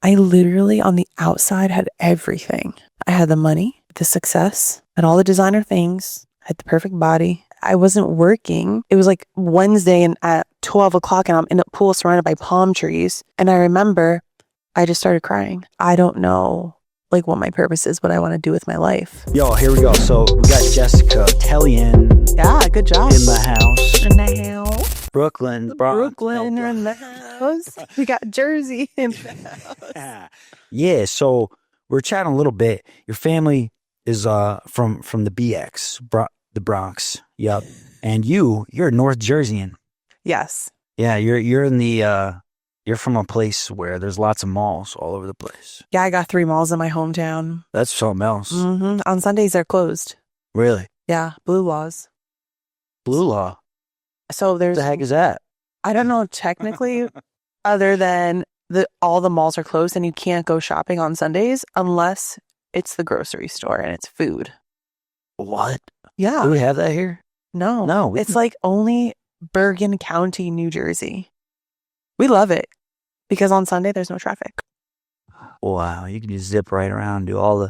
I literally on the outside had everything. I had the money, the success, and all the designer things. I had the perfect body. I wasn't working. It was like Wednesday and at 12 o'clock and I'm in a pool surrounded by palm trees. And I remember I just started crying. I don't know like what my purpose is, what I want to do with my life. Yo, here we go. So we got Jessica Tellian. Yeah, good job. In the house. In the house. Brooklyn. Brooklyn in the house. We got Jersey in the house. Yeah, so we're chatting a little bit. Your family is from the BX, the Bronx. Yep. And you're a North Jerseyan. Yes. Yeah, you're in the you're from a place where there's lots of malls all over the place. Yeah, I got 3 malls in my hometown. That's something else. Mm-hmm. On Sundays, they're closed. Really? Yeah, blue laws. Blue law? So there's... What the heck is that? I don't know technically, other than all the malls are closed and you can't go shopping on Sundays unless it's the grocery store and it's food. What? Yeah. Do we have that here? No. It's like only Bergen County, New Jersey. We love it because on Sunday there's no traffic. Wow, you can just zip right around and do all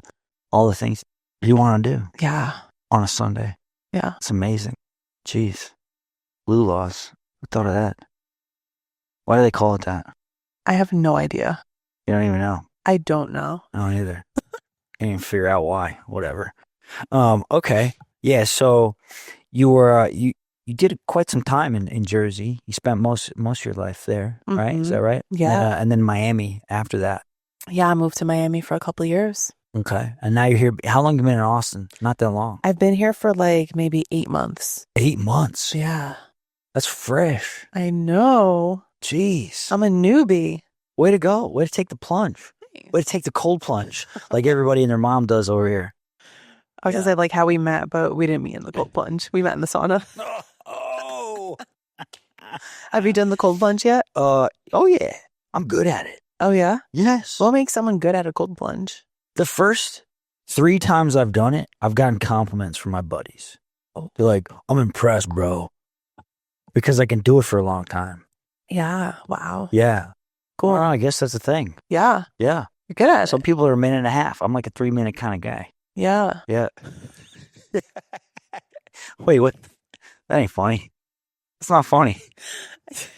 the things you want to do. Yeah. On a Sunday. Yeah. It's amazing. Jeez. Blue laws. Who thought of that? Why do they call it that? I have no idea. You don't even know. I don't know. I don't either. Can't even figure out why. Whatever. Okay. Yeah, so you were you did quite some time in Jersey. You spent most of your life there, right? Is that right? Yeah. And then Miami after that. Yeah, I moved to Miami for a couple of years. Okay. And now you're here. How long have you been in Austin? Not that long. I've been here for like maybe 8 months. 8 months? Yeah. That's fresh. I know. Jeez. I'm a newbie. Way to go. Way to take the plunge. Way to take the cold plunge like everybody and their mom does over here. I was going to say like how we met, but we didn't meet in the cold plunge. We met in the sauna. Oh. Have you done the cold plunge yet? Oh yeah. I'm good at it. Oh yeah? Yes. What makes someone good at a cold plunge? The first 3 times I've done it, I've gotten compliments from my buddies. They're like, I'm impressed, bro. Because I can do it for a long time. Yeah. Wow. Yeah. Cool. Well, I guess that's the thing. Yeah. Yeah. You're good at Some it. people are a minute and a half. I'm like a 3-minute kind of guy. Yeah. Yeah. Wait, what? That ain't funny. That's not funny.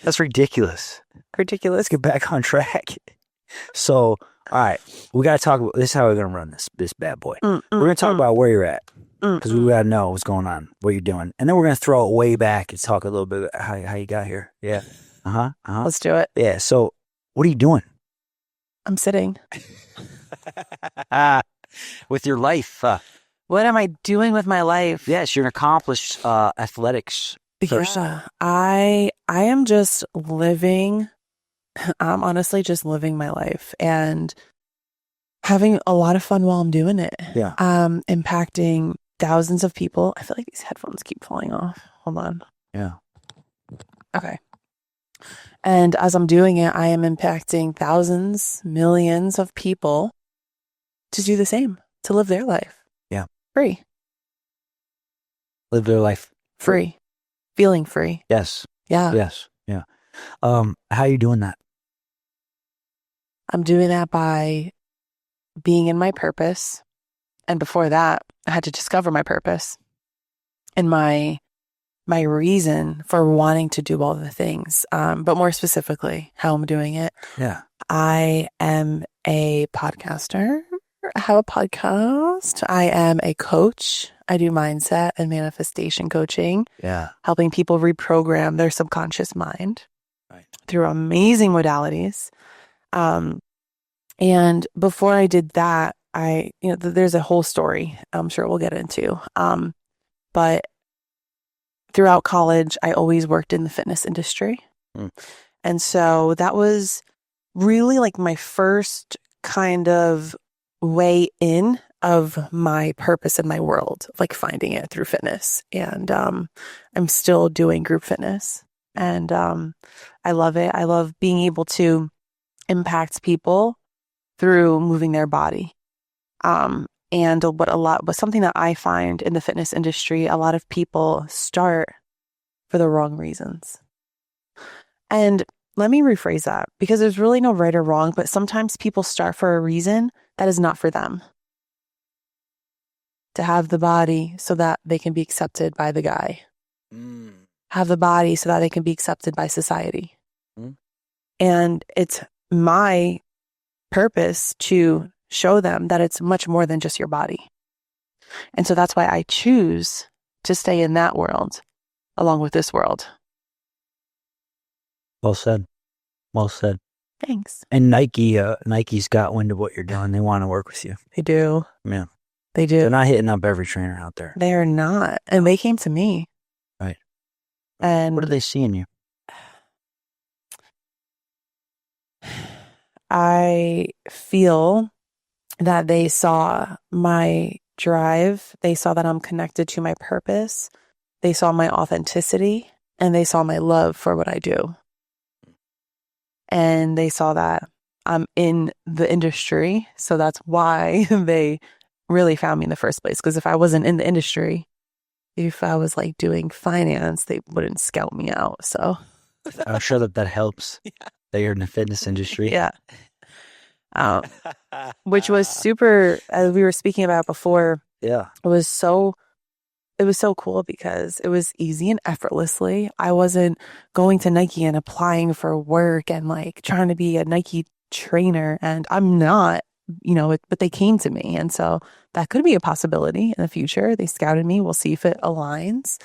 That's ridiculous. Ridiculous. Let's get back on track. So, all right, we got to talk about this. Is how we're going to run this bad boy. We're going to talk about where you're at because we got to know what's going on, what you're doing. And then we're going to throw it way back and talk a little bit about how you got here. Yeah. Let's do it. Yeah. So, what are you doing? I'm sitting. With your life. What am I doing with my life? Yes, you're an accomplished athletics person. Yeah. I am just living. I'm honestly just living my life and having a lot of fun while I'm doing it. Yeah. Impacting thousands of people. I feel like these headphones keep falling off. Hold on. Yeah. Okay. And as I'm doing it, I am impacting thousands, millions of people to do the same, to live their life. Yeah. Free. Live their life. Free. Feeling free. Yes. Yeah. Yes. Yeah. How are you doing that? I'm doing that by being in my purpose. And before that, I had to discover my purpose and my reason for wanting to do all the things. But more specifically, how I'm doing it. Yeah. I am a podcaster. I have a podcast. I am a coach. I do mindset and manifestation coaching. Yeah. Helping people reprogram their subconscious mind through amazing modalities. And before I did that, there's a whole story I'm sure we'll get into. But throughout college, I always worked in the fitness industry. And so that was really like my first kind of way in of my purpose in my world, like finding it through fitness. And I'm still doing group fitness. And I love it. I love being able to impact people through moving their body. And something that I find in the fitness industry, a lot of people start for the wrong reasons. And let me rephrase that because there's really no right or wrong, but sometimes people start for a reason that is not for them. To have the body so that they can be accepted by the guy. Have the body so that they can be accepted by society. And it's my purpose to show them that it's much more than just your body. And so that's why I choose to stay in that world along with this world. Well said. Well said. Thanks. And Nike's got wind of what you're doing. They want to work with you. They do. Yeah. They do. They're not hitting up every trainer out there. They are not. And they came to me. Right. And what do they see in you? I feel that they saw my drive. They saw that I'm connected to my purpose. They saw my authenticity, and they saw my love for what I do. And they saw that I'm in the industry. So that's why they really found me in the first place. Because if I wasn't in the industry, if I was like doing finance, they wouldn't scout me out. So I'm sure that helps. Yeah. That you're in the fitness industry. Yeah. Which was super, as we were speaking about before. Yeah. It was so cool because it was easy and effortlessly. I wasn't going to Nike and applying for work and like trying to be a Nike trainer, and I'm not, but they came to me. And so that could be a possibility in the future. They scouted me. We'll see if it aligns.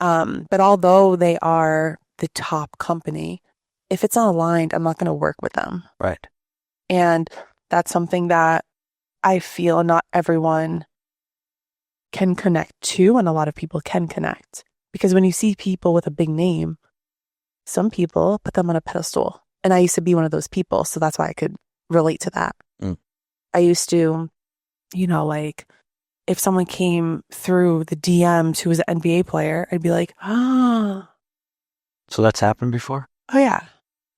But although they are the top company, if it's not aligned, I'm not going to work with them. Right. And that's something that I feel not everyone can connect to, and a lot of people can connect. Because when you see people with a big name, some people put them on a pedestal. And I used to be one of those people, so that's why I could relate to that. I used to, like, if someone came through the DMs who was an NBA player, I'd be like, ah. So that's happened before? Oh, yeah.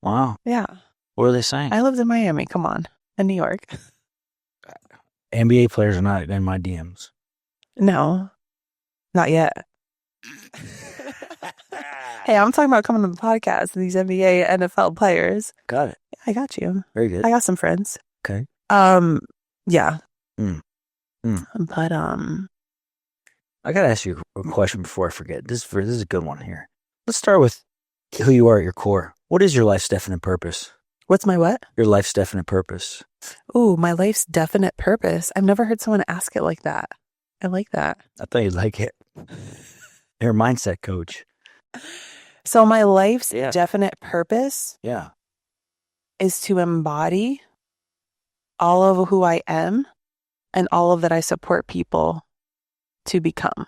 Wow. Yeah. What are they saying? I lived in Miami. Come on. In New York. NBA players are not in my DMs. No. Not yet. Hey, I'm talking about coming to the podcast and these NBA, NFL players. Got it. I got you. Very good. I got some friends. Okay. Yeah. But I gotta ask you a question before I forget. This is a good one here. Let's start with who you are at your core. What is your life's definite purpose? What's my what? Your life's definite purpose. Ooh, my life's definite purpose. I've never heard someone ask it like that. I like that. I thought you'd like it. You're a mindset coach. So my life's definite purpose is to embody all of who I am and all of that I support people to become,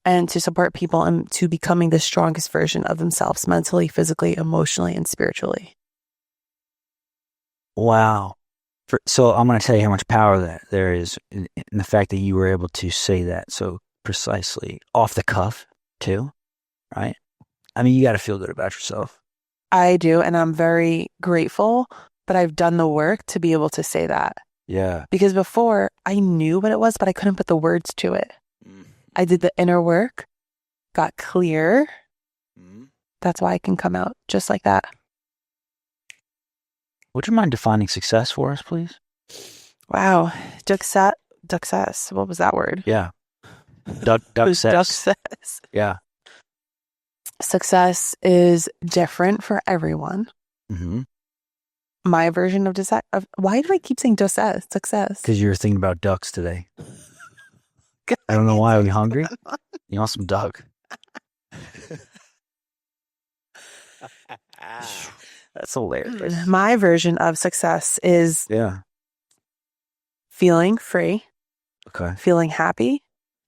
and to support people into becoming the strongest version of themselves mentally, physically, emotionally, and spiritually. Wow. So I'm going to tell you how much power that there is in the fact that you were able to say that so precisely off the cuff too, right? I mean, you got to feel good about yourself. I do, and I'm very grateful, but I've done the work to be able to say that. Yeah. Because before, I knew what it was, but I couldn't put the words to it. I did the inner work, got clear. That's why I can come out just like that. Would you mind defining success for us, please? Wow. Success. What was that word? Yeah. Duckcess. Yeah. Success is different for everyone. My version of why do I keep saying success? Because you were thinking about ducks today. I don't know why. Are you hungry? You want some duck? That's hilarious. My version of success is feeling free, feeling happy,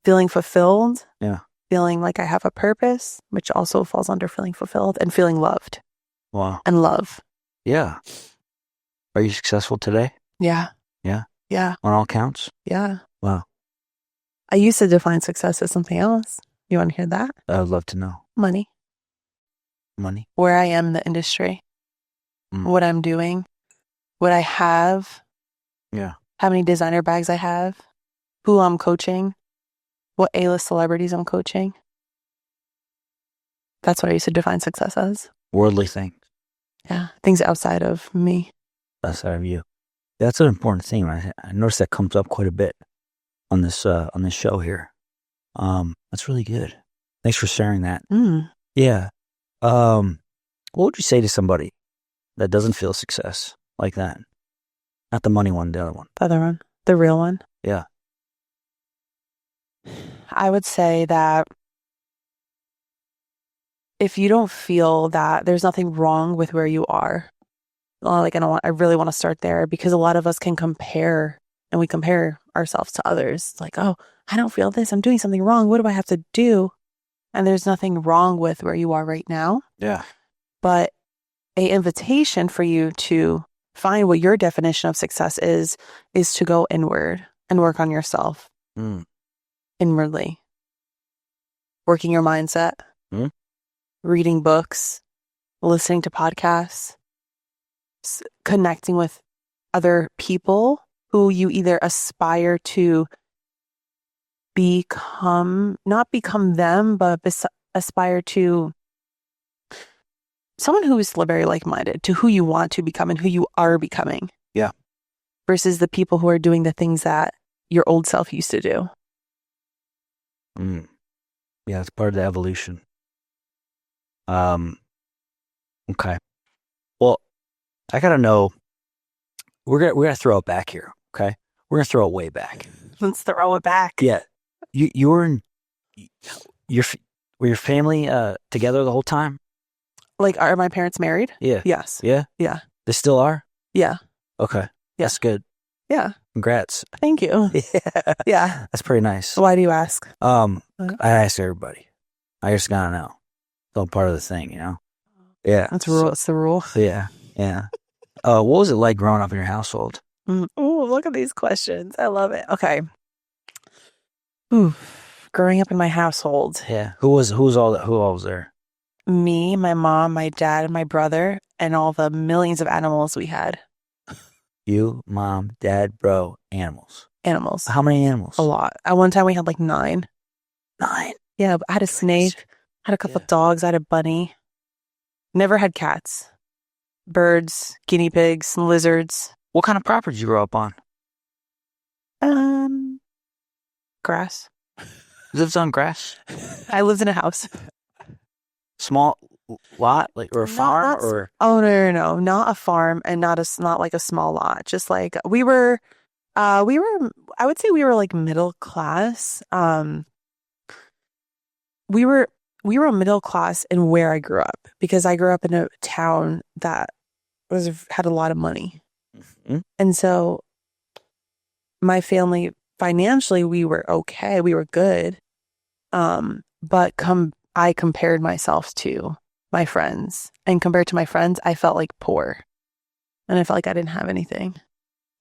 feeling fulfilled, feeling like I have a purpose, which also falls under feeling fulfilled, and feeling loved. Wow. And love. Yeah. Are you successful today? Yeah. Yeah? Yeah. On all counts? Yeah. Wow. I used to define success as something else. You want to hear that? I would love to know. Money. Where I am in the industry. What I'm doing. What I have. Yeah. How many designer bags I have. Who I'm coaching. What A-list celebrities I'm coaching. That's what I used to define success as. Worldly things. Yeah. Things outside of me. Outside of you. That's an important theme. I noticed that comes up quite a bit on this show here. That's really good. Thanks for sharing that. Yeah. What would you say to somebody that doesn't feel success like that? Not the money one, the other one. The other one. The real one. Yeah. I would say that if you don't feel that there's nothing wrong with where you are, like I really want to start there, because a lot of us can compare, and we compare ourselves to others. It's like, oh, I don't feel this. I'm doing something wrong. What do I have to do? And there's nothing wrong with where you are right now. Yeah. But an invitation for you to find what your definition of success is to go inward and work on yourself inwardly. Working your mindset, reading books, listening to podcasts, connecting with other people who you either aspire to not become them, but aspire to someone who is very like-minded to who you want to become and who you are becoming. Yeah. Versus the people who are doing the things that your old self used to do. Yeah, it's part of the evolution. Okay. Well, I gotta know. We're gonna throw it back here. Okay, we're gonna throw it way back. Let's throw it back. Yeah, you were in were your family together the whole time? Like, are my parents married? Yeah. Yes. Yeah. Yeah. They still are? Yeah. Okay. Yeah. That's good. Yeah. Congrats. Thank you. Yeah. Yeah. That's pretty nice. Why do you ask? I ask everybody. I just gotta know. It's all part of the thing, you know? Yeah. That's rule. It's the rule. Yeah. Yeah. What was it like growing up in your household? Oh, look at these questions. I love it. Okay. Ooh, growing up in my household. Yeah. Who all was there? Me, my mom, my dad, my brother, and all the millions of animals we had. You, mom, dad, bro, animals. Animals. How many animals? A lot. At one time we had like 9. 9? Yeah, I had a snake, I had a couple of dogs, I had a bunny. Never had cats. Birds, guinea pigs, lizards. What kind of property did you grow up on? Grass. You lived on grass? I lived in a house. Small lot, like, or a farm, or? Oh, no, not a farm, and not like a small lot. Just like we were, I would say we were like middle class. We were middle class in where I grew up, because I grew up in a town that had a lot of money. And so my family, financially, we were okay. We were good. But I compared myself to my friends, and compared to my friends, I felt like poor, and I felt like I didn't have anything.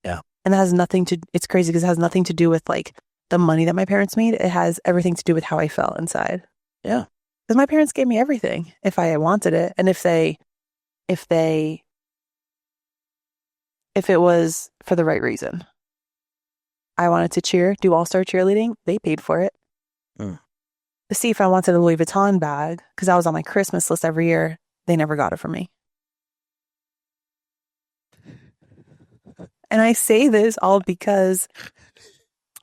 Yeah. And that has nothing to, it's crazy because it has nothing to do with like the money that my parents made. It has everything to do with how I felt inside. Yeah. Because my parents gave me everything if I wanted it. And if it was for the right reason. I wanted to do all-star cheerleading. They paid for it. To see if I wanted a Louis Vuitton bag, because I was on my Christmas list every year, they never got it for me. And I say this all because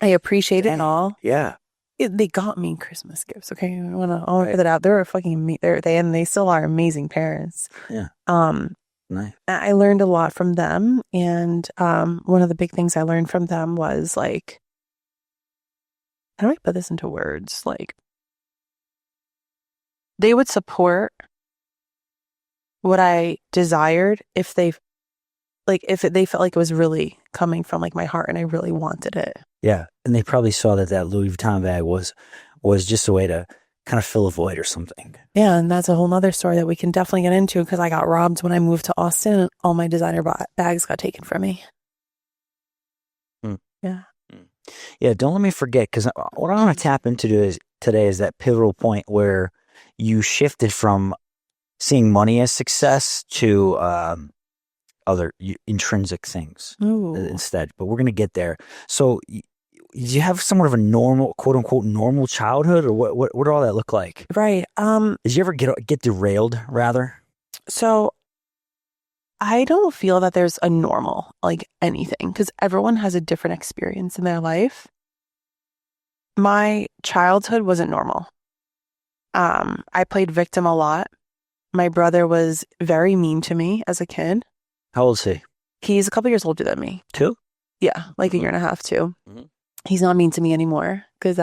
I appreciate it and all. Yeah. They got me Christmas gifts. Okay, I want to put that out. They were fucking they still are amazing parents. Yeah. Nice. I learned a lot from them, and one of the big things I learned from them was like, how do I put this into words? Like, they would support what I desired if they felt like it was really coming from like my heart and I really wanted it. Yeah, and they probably saw that Louis Vuitton bag was just a way to kind of fill a void or something. Yeah, and that's a whole nother story that we can definitely get into, because I got robbed when I moved to Austin and all my designer bags got taken from me. Yeah. Yeah, don't let me forget, because what I want to tap into today is that pivotal point where you shifted from seeing money as success to other intrinsic things instead. But we're going to get there. So did you have somewhat of a normal, quote unquote, normal childhood, or what did all that look like? Right. Did you ever get derailed, rather? So I don't feel that there's a normal, like anything, because everyone has a different experience in their life. My childhood wasn't normal. I played victim a lot. My brother was very mean to me as a kid. How old is he? He's a couple years older than me. 2? Yeah, like a year and a half, too. He's not mean to me anymore because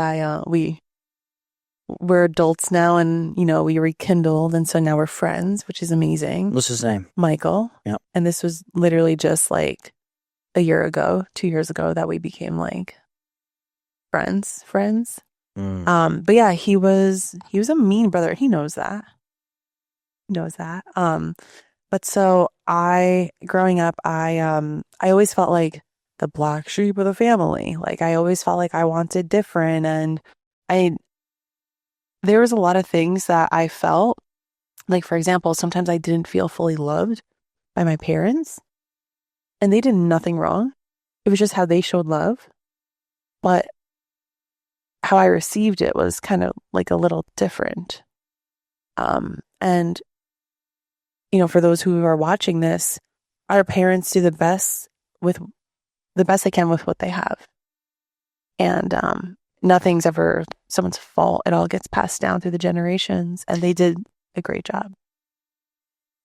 we're adults now, and we rekindled, and so now we're friends, which is amazing. What's his name? Michael. Yep. And this was literally just like a year ago, 2 years ago, that we became like friends. But yeah, he was a mean brother. He knows that. But so growing up, I always felt like the black sheep of the family. Like I always felt like I wanted different, and there was a lot of things that I felt like, for example, sometimes I didn't feel fully loved by my parents, and they did nothing wrong. It was just how they showed love. But how I received it was kind of like a little different. And, for those who are watching this, our parents do the best they can with what they have. And nothing's ever someone's fault. It all gets passed down through the generations, and they did a great job.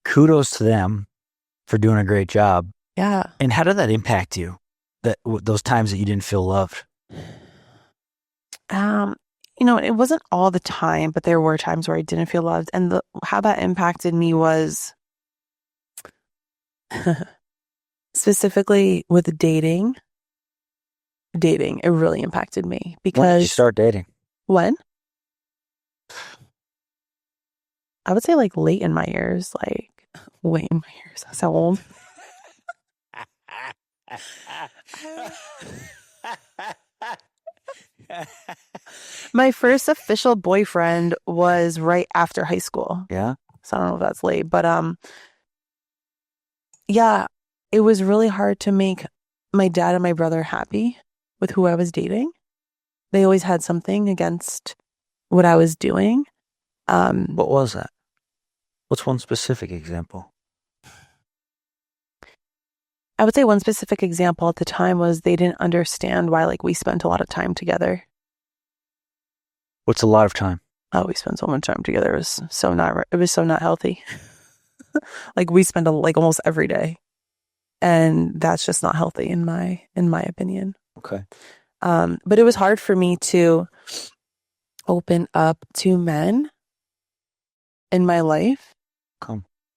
Kudos to them for doing a great job. Yeah. And how did that impact you? Those times that you didn't feel loved? It wasn't all the time, but there were times where I didn't feel loved. And how that impacted me was specifically with dating. It really impacted me because... When did you start dating? When? I would say like late in my years, like late in my years. That's how old. My first official boyfriend was right after high school. Yeah. So I don't know if that's late, but yeah, it was really hard to make my dad and my brother happy with who I was dating. They always had something against what I was doing. What was that? What's one specific example? I would say one specific example at the time was they didn't understand why like we spent a lot of time together. What's a lot of time? Oh, we spent so much time together. It was so not healthy. Like we spend like almost every day, and that's just not healthy in my opinion. Okay. But it was hard for me to open up to men in my life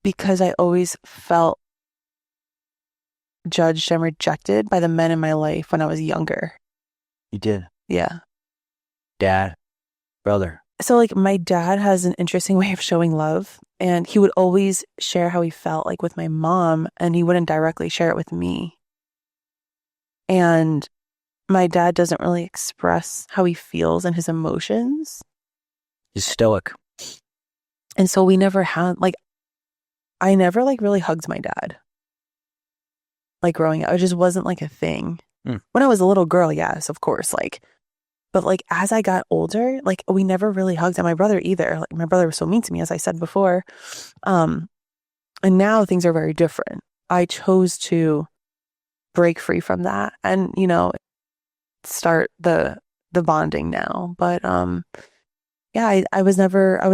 because I always felt judged and rejected by the men in my life when I was younger. You did? Yeah. Dad, brother. So like my dad has an interesting way of showing love, and he would always share how he felt like with my mom, and he wouldn't directly share it with me. And my dad doesn't really express how he feels and his emotions. He's stoic. And so we never had I never really hugged my dad. Like growing up, it just wasn't like a thing. When I was a little girl, yes, of course, but as I got older, we never really hugged, and my brother either. Like my brother was so mean to me, as I said before. And now things are very different. I chose to break free from that and, start the bonding now. But yeah, I was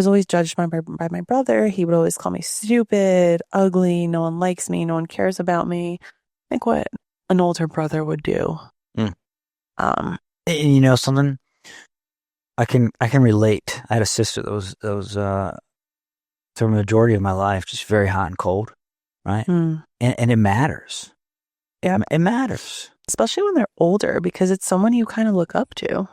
always judged by my brother. He would always call me stupid, ugly, no one likes me, no one cares about me. Like what an older brother would do. And something I can relate. I had a sister that was through the majority of my life just very hot and cold, right? And it matters. Yeah, it matters, especially when they're older, because it's someone you kind of look up to.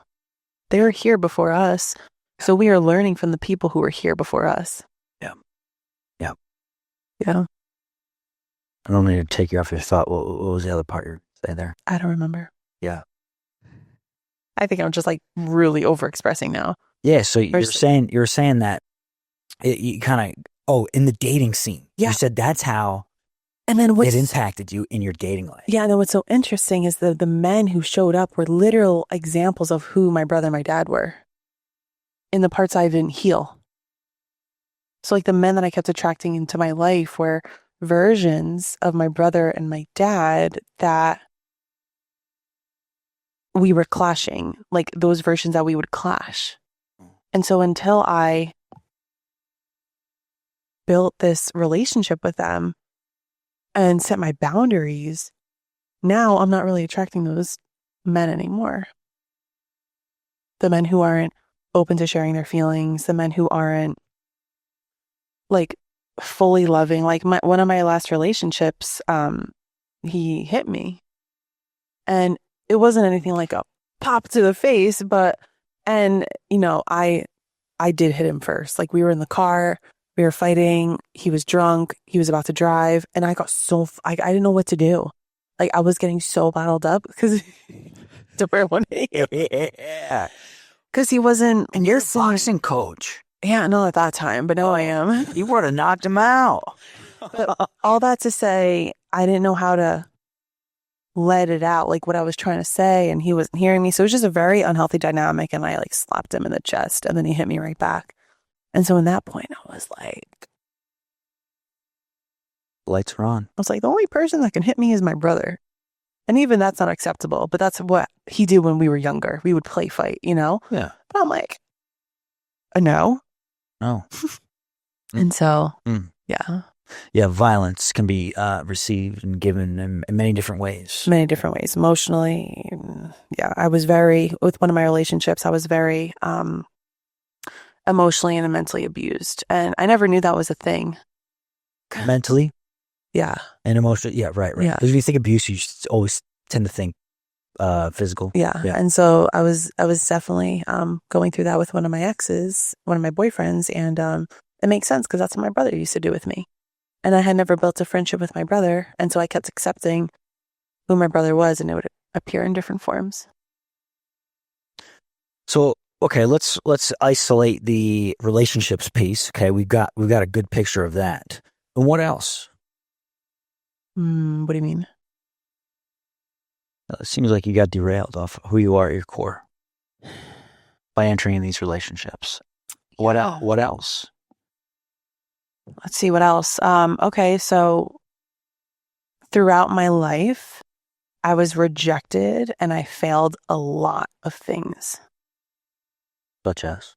They were here before us, so we are learning from the people who were here before us. Yeah. I don't need to take you off your thought. What was the other part you were saying there? I don't remember. Yeah. I think I'm just really overexpressing now. Yeah. So you're saying that you kind of, in the dating scene. Yeah. You said that's how it impacted you in your dating life. Yeah. And then what's so interesting is the men who showed up were literal examples of who my brother and my dad were in the parts I didn't heal. So the men that I kept attracting into my life were versions of my brother and my dad that we were clashing, like those versions that we would clash. And so until I built this relationship with them and set my boundaries, now I'm not really attracting those men anymore. The men who aren't open to sharing their feelings, the men who aren't like fully loving. Like one of my last relationships, he hit me, and it wasn't anything like a pop to the face, and I did hit him first. Like we were in the car, we were fighting, he was drunk, he was about to drive, and I got I didn't know what to do. Like I was getting so bottled up because to wear one Yeah. because he wasn't. And you're a boxing coach. Yeah, not at that time, but now I am. You would have knocked him out. But all that to say, I didn't know how to let it out, like what I was trying to say, and he wasn't hearing me. So it was just a very unhealthy dynamic, and I like slapped him in the chest, and then he hit me right back. And so in that point, I was like, lights are on. I was like, the only person that can hit me is my brother. And even that's not acceptable, but that's what he did when we were younger. We would play fight, Yeah. But I'm like, no. No. And so, yeah. Yeah, violence can be received and given in many different ways. Many different ways. Emotionally. Yeah, with one of my relationships, I was very emotionally and mentally abused. And I never knew that was a thing. Mentally? Yeah. And emotionally? Yeah, right. Yeah. Because if you think abuse, you just always tend to think physical. Yeah. And so I was definitely going through that with one of my exes, one of my boyfriends. And it makes sense because that's what my brother used to do with me. And I had never built a friendship with my brother. And so I kept accepting who my brother was, and it would appear in different forms. So, okay, let's isolate the relationships piece. Okay, we've got a good picture of that. And what else? What do you mean? It seems like you got derailed off who you are at your core by entering in these relationships. What else? Let's see what else. Okay, so throughout my life, I was rejected and I failed a lot of things. Such as?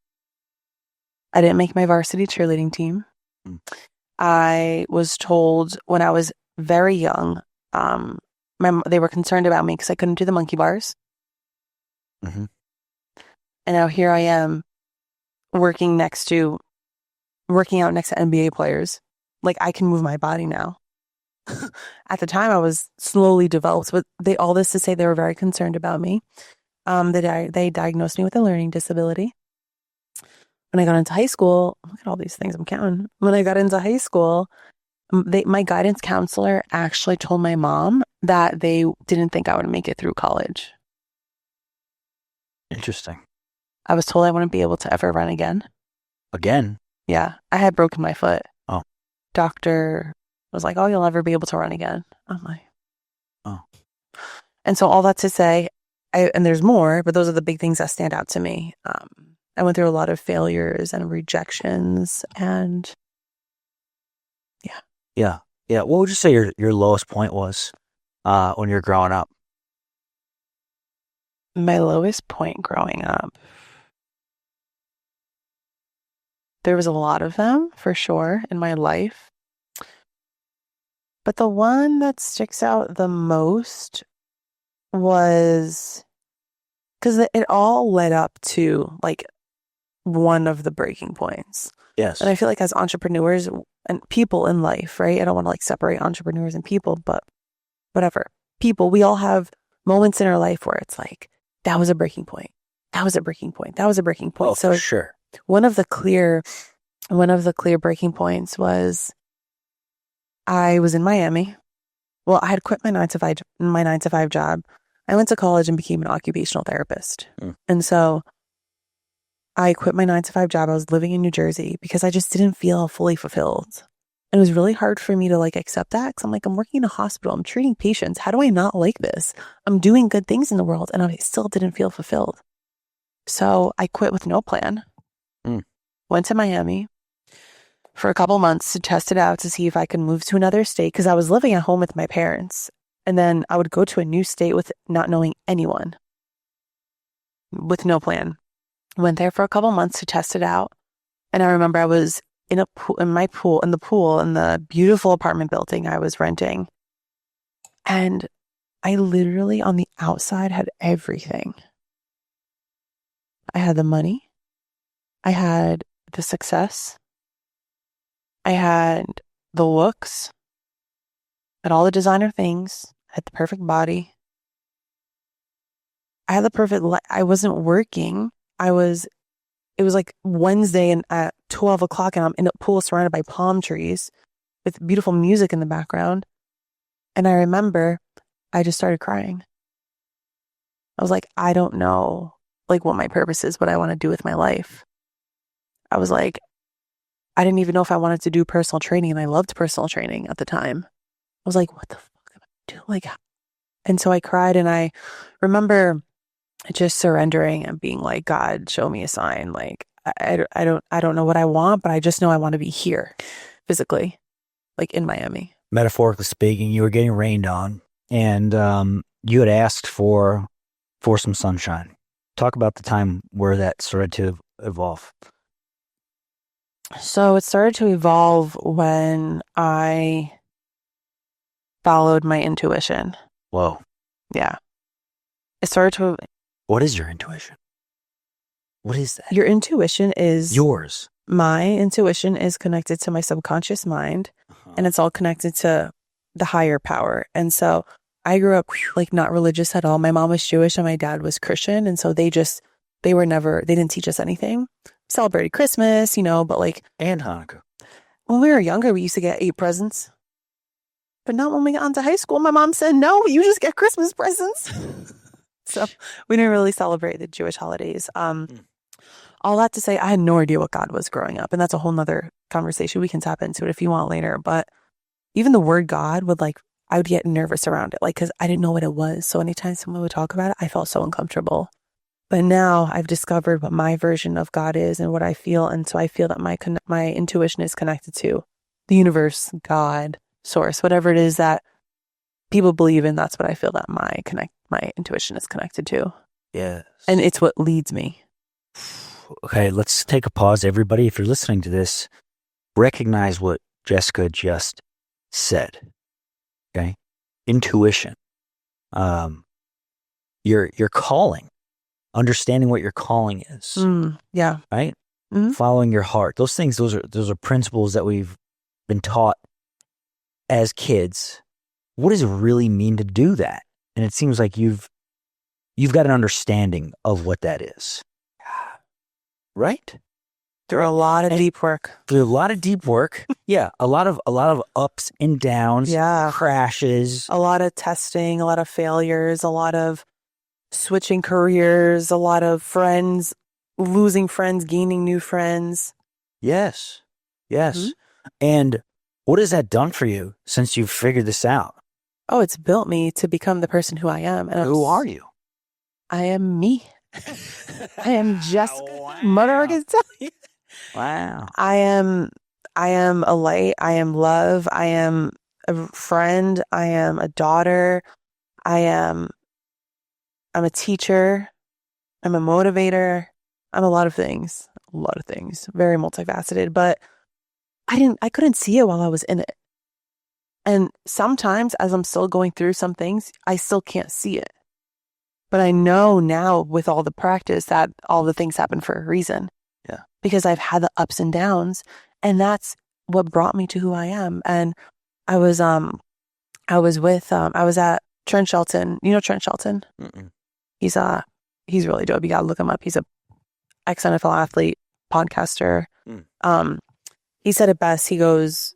I didn't make my varsity cheerleading team. I was told when I was very young, they were concerned about me because I couldn't do the monkey bars. Mm-hmm. And now here I am working out next to NBA players. Like I can move my body now. At the time I was slowly developed, but all this to say they were very concerned about me. They diagnosed me with a learning disability. When I got into high school, look at all these things I'm counting. When I got into high school, my guidance counselor actually told my mom that they didn't think I would make it through college. Interesting. I was told I wouldn't be able to ever run again. Again? Yeah, I had broken my foot. Oh. Doctor was like, "Oh, you'll never be able to run again." I'm like, "Oh." And so all that to say, and there's more, but those are the big things that stand out to me. I went through a lot of failures and rejections, and yeah. What would you say your lowest point was when you were growing up? My lowest point growing up, there was a lot of them for sure in my life, but the one that sticks out the most was because it all led up to like one of the breaking points. Yes. And I feel like as entrepreneurs and people in life, right? I don't want to like separate entrepreneurs and people, but whatever. People, we all have moments in our life where it's like, that was a breaking point. That was a breaking point. That was a breaking point. Oh, so for sure. One of the clear breaking points was I was in Miami. Well, I had quit my 9 to 5 job. I went to college and became an occupational therapist. And so I quit my 9 to 5 job. I was living in New Jersey because I just didn't feel fully fulfilled. And it was really hard for me to like accept that because I'm like, I'm working in a hospital. I'm treating patients. How do I not like this? I'm doing good things in the world and I still didn't feel fulfilled. So I quit with no plan. Went to Miami. for a couple months to test it out to see if I could move to another state because I was living at home with my parents. And then I would go to a new state with not knowing anyone, with no plan. Went there for a couple months to test it out. And I remember I was in the pool in the beautiful apartment building I was renting. And I literally on the outside had everything. I had the money. I had the success. I had the looks. I had all the designer things. I had the perfect body. I had the perfect I wasn't working. It was like Wednesday and at 12 o'clock and I'm in a pool surrounded by palm trees with beautiful music in the background. And I remember I just started crying. I was like, I don't know like what my purpose is, what I want to do with my life. I was like, I didn't even know if I wanted to do personal training, and I loved personal training at the time. I was like, what the fuck am I doing? Like, and so I cried, and I remember just surrendering and being like, God, show me a sign. Like, I don't know what I want, but I just know I want to be here physically, like in Miami. Metaphorically speaking, you were getting rained on, and you had asked for some sunshine. Talk about the time where that started to evolve. So it started to evolve when I followed my intuition. Whoa. Yeah. It started to... What is your intuition? What is that? Your intuition is... Yours. My intuition is connected to my subconscious mind, and it's all connected to the higher power. And so I grew up like not religious at all. My mom was Jewish and my dad was Christian. And so they didn't teach us anything. Celebrated Christmas, but like. And Hanukkah. When we were younger, we used to get 8 presents. But not when we got into high school. My mom said, no, you just get Christmas presents. So we didn't really celebrate the Jewish holidays. All that to say, I had no idea what God was growing up. And that's a whole nother conversation. We can tap into it if you want later. But even the word God I would get nervous around it, because I didn't know what it was. So anytime someone would talk about it, I felt so uncomfortable. But now I've discovered what my version of God is and what I feel. And so I feel that my intuition is connected to the universe, God, source, whatever it is that people believe in. That's what I feel that my intuition is connected to. Yes. And it's what leads me. Okay, let's take a pause. Everybody, if you're listening to this, recognize what Jessica just said. Okay? Intuition. Your calling. Understanding what your calling is. Yeah. Right? Mm-hmm. Following your heart. Those things, those are principles that we've been taught as kids. What does it really mean to do that? And it seems like you've got an understanding of what that is. Right? Through a lot of deep work. Through a lot of deep work. Yeah. A lot of ups and downs. Yeah. Crashes. A lot of testing, a lot of failures, a lot of switching careers, a lot of friends, losing friends, gaining new friends. Yes. Yes. Mm-hmm. And what has that done for you since you've figured this out? Oh, it's built me to become the person who I am. And who are you? I am me. I am Jessica. Wow. Mother Tellian. Wow. I am a light. I am love. I am a friend. I am a daughter. I'm a teacher. I'm a motivator. I'm a lot of things. Very multifaceted, but I couldn't see it while I was in it. And sometimes as I'm still going through some things, I still can't see it. But I know now with all the practice that all the things happen for a reason. Yeah. Because I've had the ups and downs, and that's what brought me to who I am. And I was at Trent Shelton. You know Trent Shelton? Mm-mm. He's really dope. You gotta look him up. He's a ex-NFL athlete, podcaster. He said it best. He goes,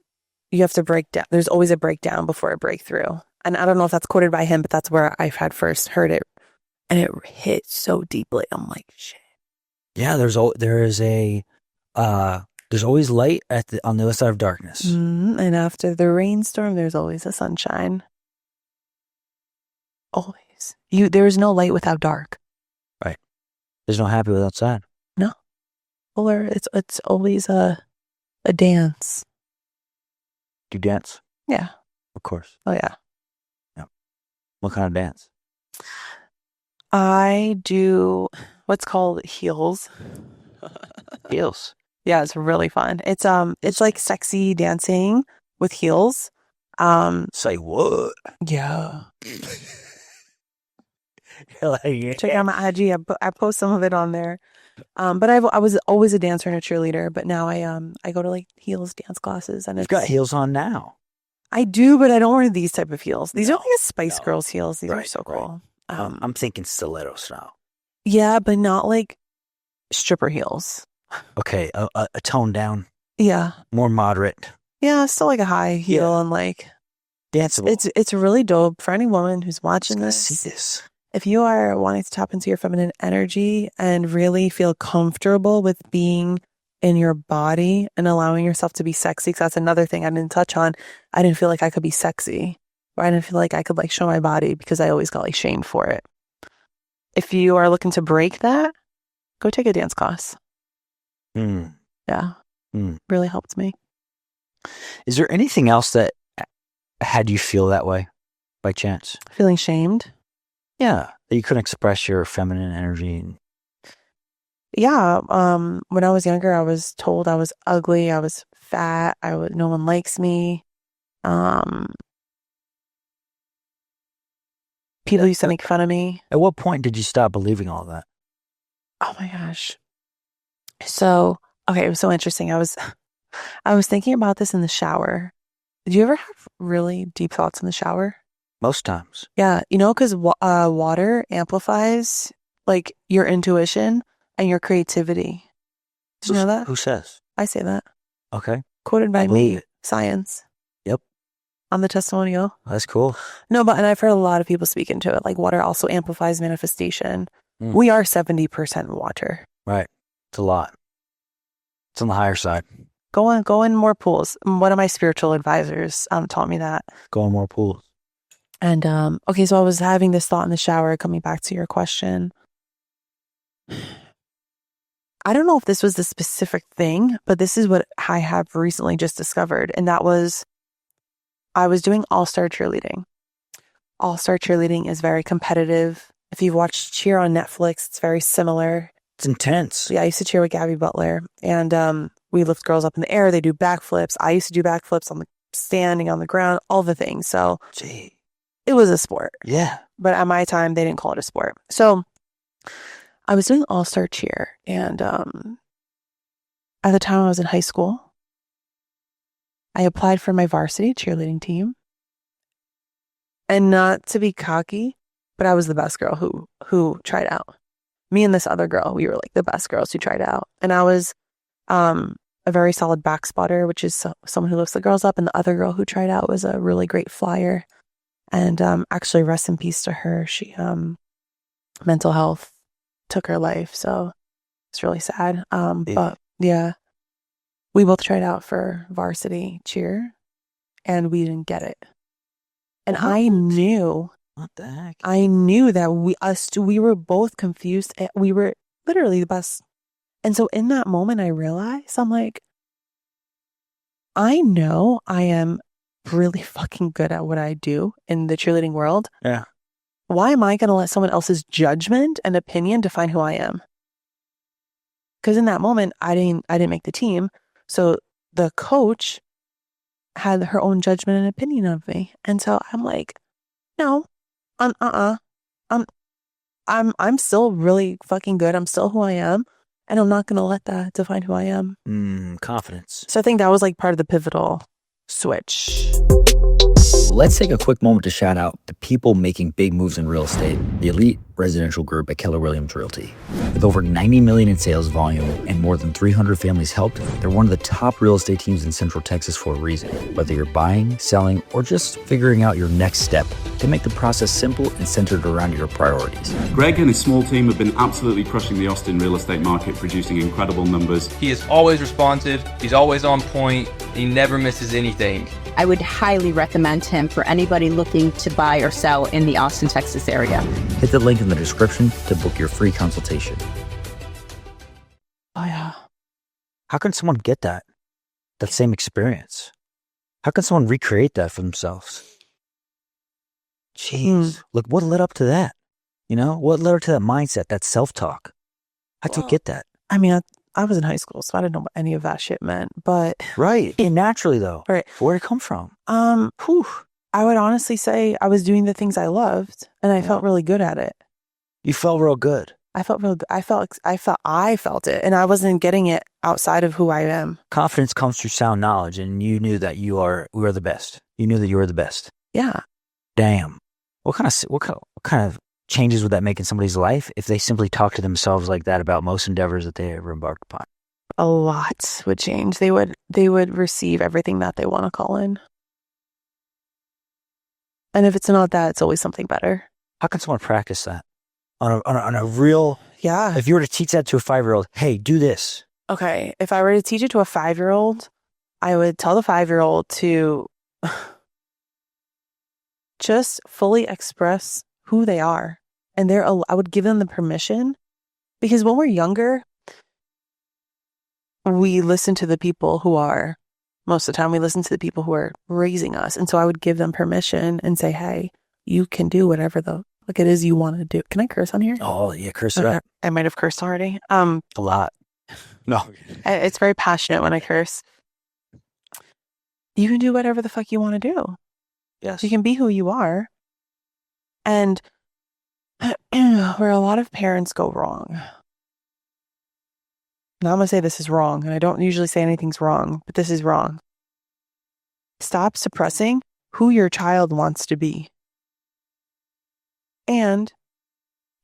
you have to break down. There's always a breakdown before a breakthrough. And I don't know if that's quoted by him, but that's where I've had first heard it. And it hit so deeply. I'm like, shit. Yeah, there's always light on the other side of darkness. And after the rainstorm, there's always a sunshine. Always. There's no light without dark. Right. There's no happy without sad. No. Or it's always a A dance. Do you dance? Yeah. Of course. Oh, yeah. Yeah. What kind of dance? I do what's called heels. Heels. Yeah, it's really fun. It's like sexy dancing with heels. Say what? Yeah. Like, Check out my IG. I post some of it on there. But I was always a dancer and a cheerleader, but now I go to like heels dance classes and you've got heels on now. I do, but I don't wear these type of heels. These are No, like a Spice Girls heels. These are so cool. I'm thinking stiletto style. Yeah, but not like stripper heels. Okay, a tone down. Yeah. More moderate. Yeah, still like a high heel and like danceable. It's really dope for any woman who's watching this. See this. If you are wanting to tap into your feminine energy and really feel comfortable with being in your body and allowing yourself to be sexy, because that's another thing I didn't touch on. I didn't feel like I could be sexy, or I didn't feel like I could like show my body because I always got like shamed for it. If you are looking to break that, go take a dance class. Yeah. Really helped me. Is there anything else that had you feel that way by chance? Feeling shamed? Yeah. That you couldn't express your feminine energy? Yeah. When I was younger, I was told I was ugly. I was fat. No one likes me. People used to make fun of me. At what point did you stop believing all that? Oh my gosh. So, okay, it was so interesting. I was thinking about this in the shower. Did you ever have really deep thoughts in the shower? Most times. Yeah, because water amplifies like your intuition and your creativity. Did you know that? Who says? I say that. Okay. Quoted by me. Science. Yep. On the testimonial. That's cool. No, and I've heard a lot of people speak into it. Like water also amplifies manifestation. We are 70% water. Right. It's a lot. It's on the higher side. Go in more pools. One of my spiritual advisors taught me that. Go in more pools. And okay, so I was having this thought in the shower, coming back to your question. I don't know if this was the specific thing, but this is what I have recently just discovered. And that was, I was doing all-star cheerleading. All-star cheerleading is very competitive. If you've watched Cheer on Netflix, it's very similar. It's intense. Yeah, I used to cheer with Gabby Butler. And we lift girls up in the air. They do backflips. I used to do backflips on the standing on the ground, all the things. So it was a sport. Yeah. But at my time, they didn't call it a sport. So I was doing all-star cheer. And at the time I was in high school, I applied for my varsity cheerleading team. And not to be cocky, but I was the best girl who tried out. Me and this other girl, we were like the best girls who tried out. And I was a very solid back spotter, which is someone who lifts the girls up. And the other girl who tried out was a really great flyer. And actually, rest in peace to her. She mental health took her life, so it's really sad. But yeah, we both tried out for varsity cheer, and we didn't get it. And I knew. What the heck? I knew that we were both confused. We were literally the best. And so in that moment, I realized, I'm like, I know I am really fucking good at what I do in the cheerleading world. Yeah. Why am I going to let someone else's judgment and opinion define who I am? Because in that moment, I didn't make the team. So the coach had her own judgment and opinion of me. And so I'm like, no, I'm still really fucking good. I'm still who I am. And I'm not going to let that define who I am. Confidence. So I think that was like part of the pivotal switch. Let's take a quick moment to shout out the people making big moves in real estate, the elite residential group at Keller Williams Realty. With over $90 million in sales volume and more than 300 families helped, they're one of the top real estate teams in Central Texas for a reason. Whether you're buying, selling, or just figuring out your next step, they make the process simple and centered around your priorities. Greg and his small team have been absolutely crushing the Austin real estate market, producing incredible numbers. He is always responsive, he's always on point, he never misses anything. I would highly recommend him for anybody looking to buy or sell in the Austin, Texas area. Hit the link in the description to book your free consultation. Oh, yeah. How can someone get that? that same experience. How can someone recreate that for themselves? Jeez. Look, what led up to that? What led up to that mindset, that self-talk? I don't get that. I mean, I was in high school, so I didn't know what any of that shit meant, but. Right. And naturally, though. Right. Where'd it come from? I would honestly say I was doing the things I loved, and I felt really good at it. You felt real good. I felt real good. I felt it, and I wasn't getting it outside of who I am. Confidence comes through sound knowledge, and you knew that we were the best. You knew that you were the best. Yeah. Damn. What kind of changes would that make in somebody's life if they simply talk to themselves like that about most endeavors that they ever embarked upon? A lot would change. They would receive everything that they want to call in. And if it's not that, it's always something better. How can someone practice that on a real? Yeah. If you were to teach that to a 5-year-old, hey, do this. Okay. If I were to teach it to a 5-year-old, I would tell the 5-year-old to just fully express who they are. And I would give them the permission, because when we're younger, we listen to the people who are, most of the time, we listen to the people who are raising us. And so I would give them permission and say, hey, you can do whatever it is you want to do. Can I curse on here? Oh, yeah, curse it up. I might have cursed already. A lot. No. It's very passionate when I curse. You can do whatever the fuck you want to do. Yes. You can be who you are. And where a lot of parents go wrong. Now I'm going to say this is wrong, and I don't usually say anything's wrong, but this is wrong. Stop suppressing who your child wants to be. And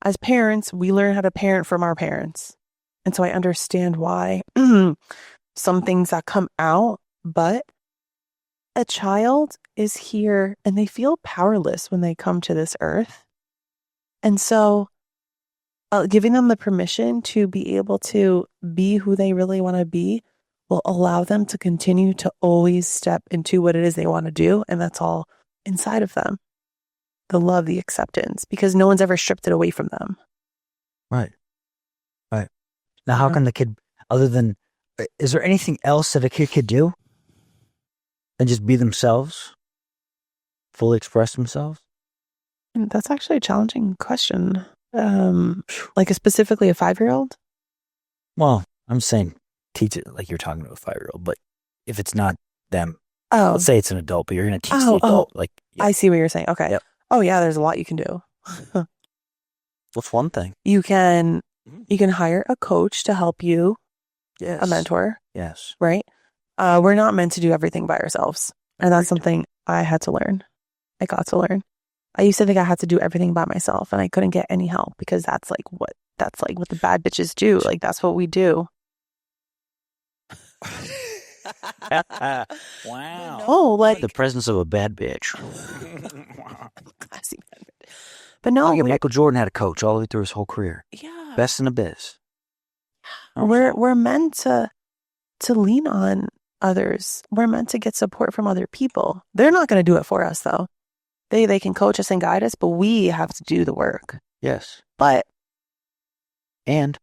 as parents, we learn how to parent from our parents. And so I understand why some things that come out, but a child is here and they feel powerless when they come to this earth. And so giving them the permission to be able to be who they really want to be will allow them to continue to always step into what it is they want to do. And that's all inside of them. The love, the acceptance, because no one's ever stripped it away from them. Right. Now, how can the kid, is there anything else that a kid could do than just be themselves, fully express themselves? That's actually a challenging question. Specifically a 5-year-old? Well, I'm saying teach it like you're talking to a 5-year-old, but if it's not them, let's say it's an adult, but you're going to teach the adult. I see what you're saying. Okay. Yep. Oh yeah, there's a lot you can do. What's one thing? You can hire a coach to help you, Yes. a mentor, Yes. right? We're not meant to do everything by ourselves. And that's something I had to learn. I got to learn. I used to think I had to do everything by myself, and I couldn't get any help because that's like what the bad bitches do. Like that's what we do. Wow. Oh, like the presence of a bad bitch. classy bad bitch. But no, Michael Jordan had a coach all the way through his whole career. yeah, Best in the biz. we're meant to lean on others. We're meant to get support from other people. They're not going to do it for us, though. They can coach us and guide us, but we have to do the work. Yes. But And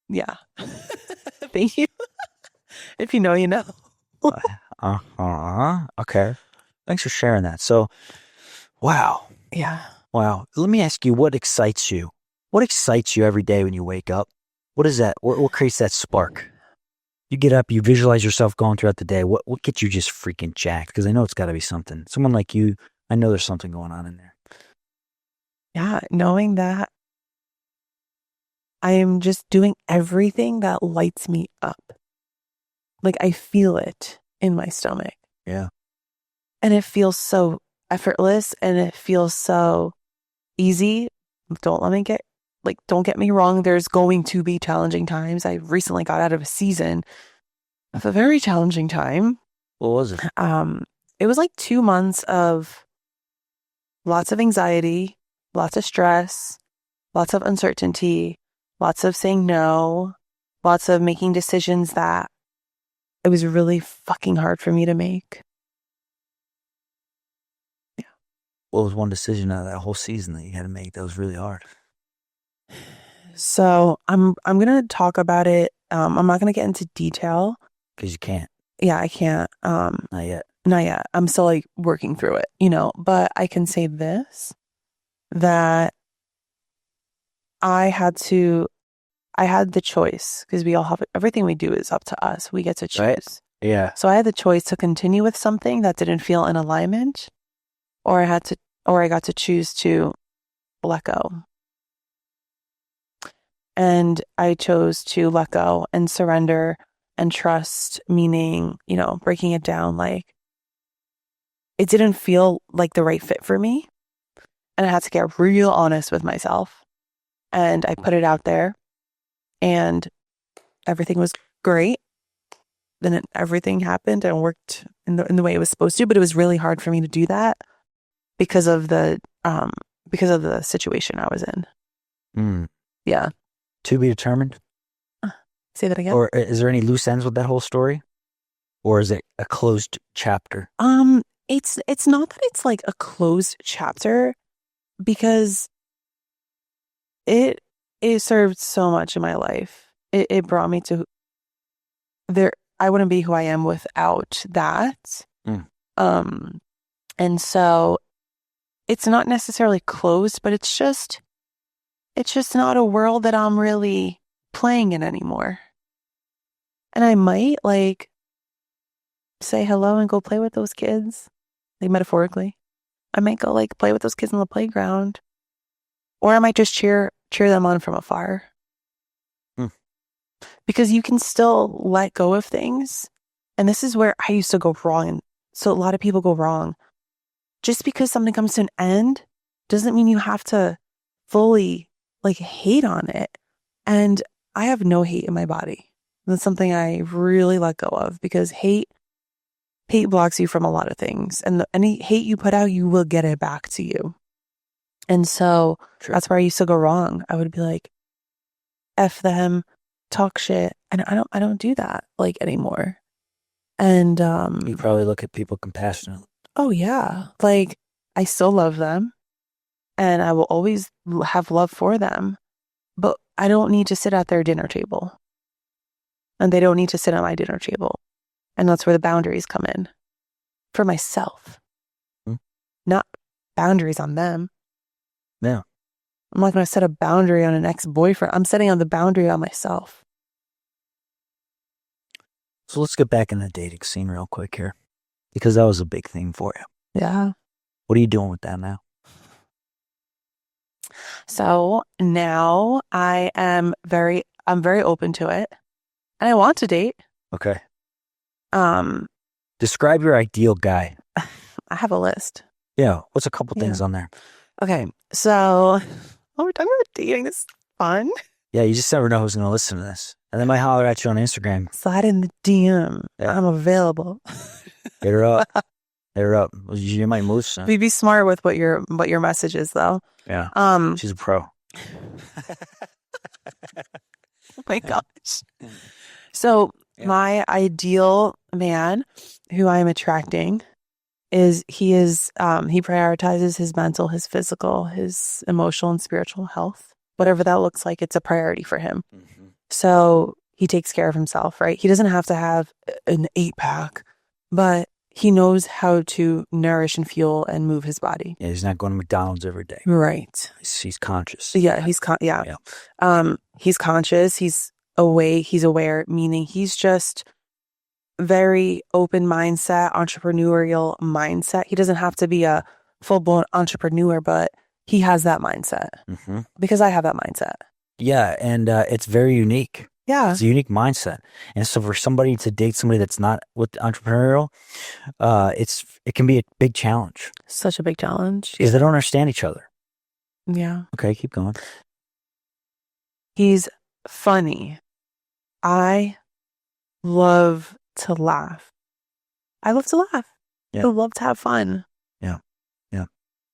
yeah, thank you. If you know, you know. Okay. Thanks for sharing that. So, wow. Yeah. Wow. Let me ask you, what excites you? What excites you every day when you wake up? What is that? What creates that spark? You get up, you visualize yourself going throughout the day. What gets you just freaking jacked? Because I know it's got to be something. Someone like you, I know there's something going on in there. Yeah, knowing that I am just doing everything that lights me up. Like I feel it in my stomach. Yeah. And it feels so effortless and it feels so easy. Don't get me wrong. There's going to be challenging times. I recently got out of a season of a very challenging time. What was it? It was like 2 months of lots of anxiety, lots of stress, lots of uncertainty, lots of saying no, lots of making decisions that it was really fucking hard for me to make. Yeah. What was one decision out of that whole season that you had to make that was really hard? So I'm going to talk about it I'm not going to get into detail. Because you can't. Yeah, I can't. Not yet. Not yet. I'm still like working through it, but I can say this, that I had the choice, because we all have, everything we do is up to us. We get to choose. Right? Yeah. So I had the choice to continue with something that didn't feel in alignment, or I got to choose to let go. And I chose to let go and surrender and trust, meaning, breaking it down, like it didn't feel like the right fit for me. And I had to get real honest with myself. And I put it out there, and everything was great. Then everything happened and worked in the way it was supposed to, but it was really hard for me to do that because of the situation I was in. Yeah. To be determined? Say that again. Or is there any loose ends with that whole story? Or is it a closed chapter? It's not that it's like a closed chapter, because it served so much in my life. It brought me to there. I wouldn't be who I am without that. And so it's not necessarily closed, but it's just not a world that I'm really playing in anymore. And I might like say hello and go play with those kids, like metaphorically. I might go like play with those kids on the playground, or I might just cheer them on from afar. Because you can still let go of things. And this is where I used to go wrong. And so a lot of people go wrong. Just because something comes to an end doesn't mean you have to fully like hate on it. And I have no hate in my body. That's something I really let go of, because hate blocks you from a lot of things. And any hate you put out, you will get it back to you. And so that's where I used to go wrong. I would be like, F them, talk shit. And I don't do that like anymore. And you probably look at people compassionately. Oh yeah. Like I still love them, and I will always have love for them, but I don't need to sit at their dinner table, and they don't need to sit at my dinner table. And that's where the boundaries come in for myself, not boundaries on them. Yeah. I'm not going to set a boundary on an ex-boyfriend. I'm setting on the boundary on myself. So let's get back in the dating scene real quick here, because that was a big thing for you. Yeah. What are you doing with that now? So now I'm very open to it, and I want to date. Okay. Describe your ideal guy. I have a list. Yeah. What's a couple things on there? Okay. So, we're talking about dating. This is fun. Yeah. You just never know who's going to listen to this. And they might holler at you on Instagram. Slide in the DM. Yeah. I'm available. Hit her up. Hit her up. You might move soon. Be smart with what your message is, though. Yeah. She's a pro. Oh my gosh. So my ideal man who I am attracting he prioritizes his mental, his physical, his emotional and spiritual health. Whatever that looks like, it's a priority for him. So he takes care of himself, right? He doesn't have to have an 8-pack, but he knows how to nourish and fuel and move his body. Yeah, he's not going to McDonald's every day. Right. He's conscious. Yeah, he's he's conscious. He's aware, meaning he's just very open mindset, entrepreneurial mindset. He doesn't have to be a full-blown entrepreneur, but he has that mindset. Because I have that mindset. Yeah, and it's very unique. Yeah. It's a unique mindset. And so for somebody to date somebody that's not with entrepreneurial, it can be a big challenge. Such a big challenge. Because they don't understand each other. Yeah. Okay, keep going. He's funny. I love to laugh. I love to laugh. Yeah. I love to have fun. Yeah. Yeah.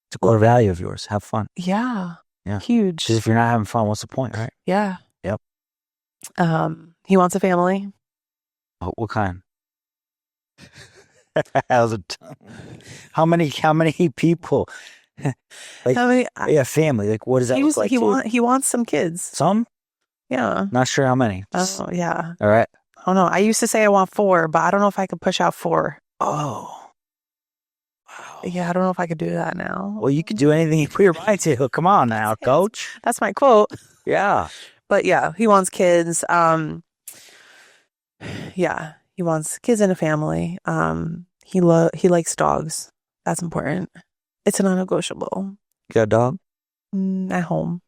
It's a core value of yours. Have fun. Yeah. Yeah. Huge. Because if you're not having fun, what's the point, right? Yeah. Yep. He wants a family. Oh, what kind? How many people? Like, how many? Yeah, family. Like, what does that look like? He wants some kids. Some? Yeah. Not sure how many. Oh, yeah. All right. I don't know. I used to say I want 4, but I don't know if I could push out 4. Oh. Wow. Yeah, I don't know if I could do that now. Well, you could do anything you put your mind to. Come on now, coach. That's my quote. Yeah. But yeah, he wants kids. Yeah, he wants kids and a family. He likes dogs. That's important. It's a non-negotiable. You got a dog? At home,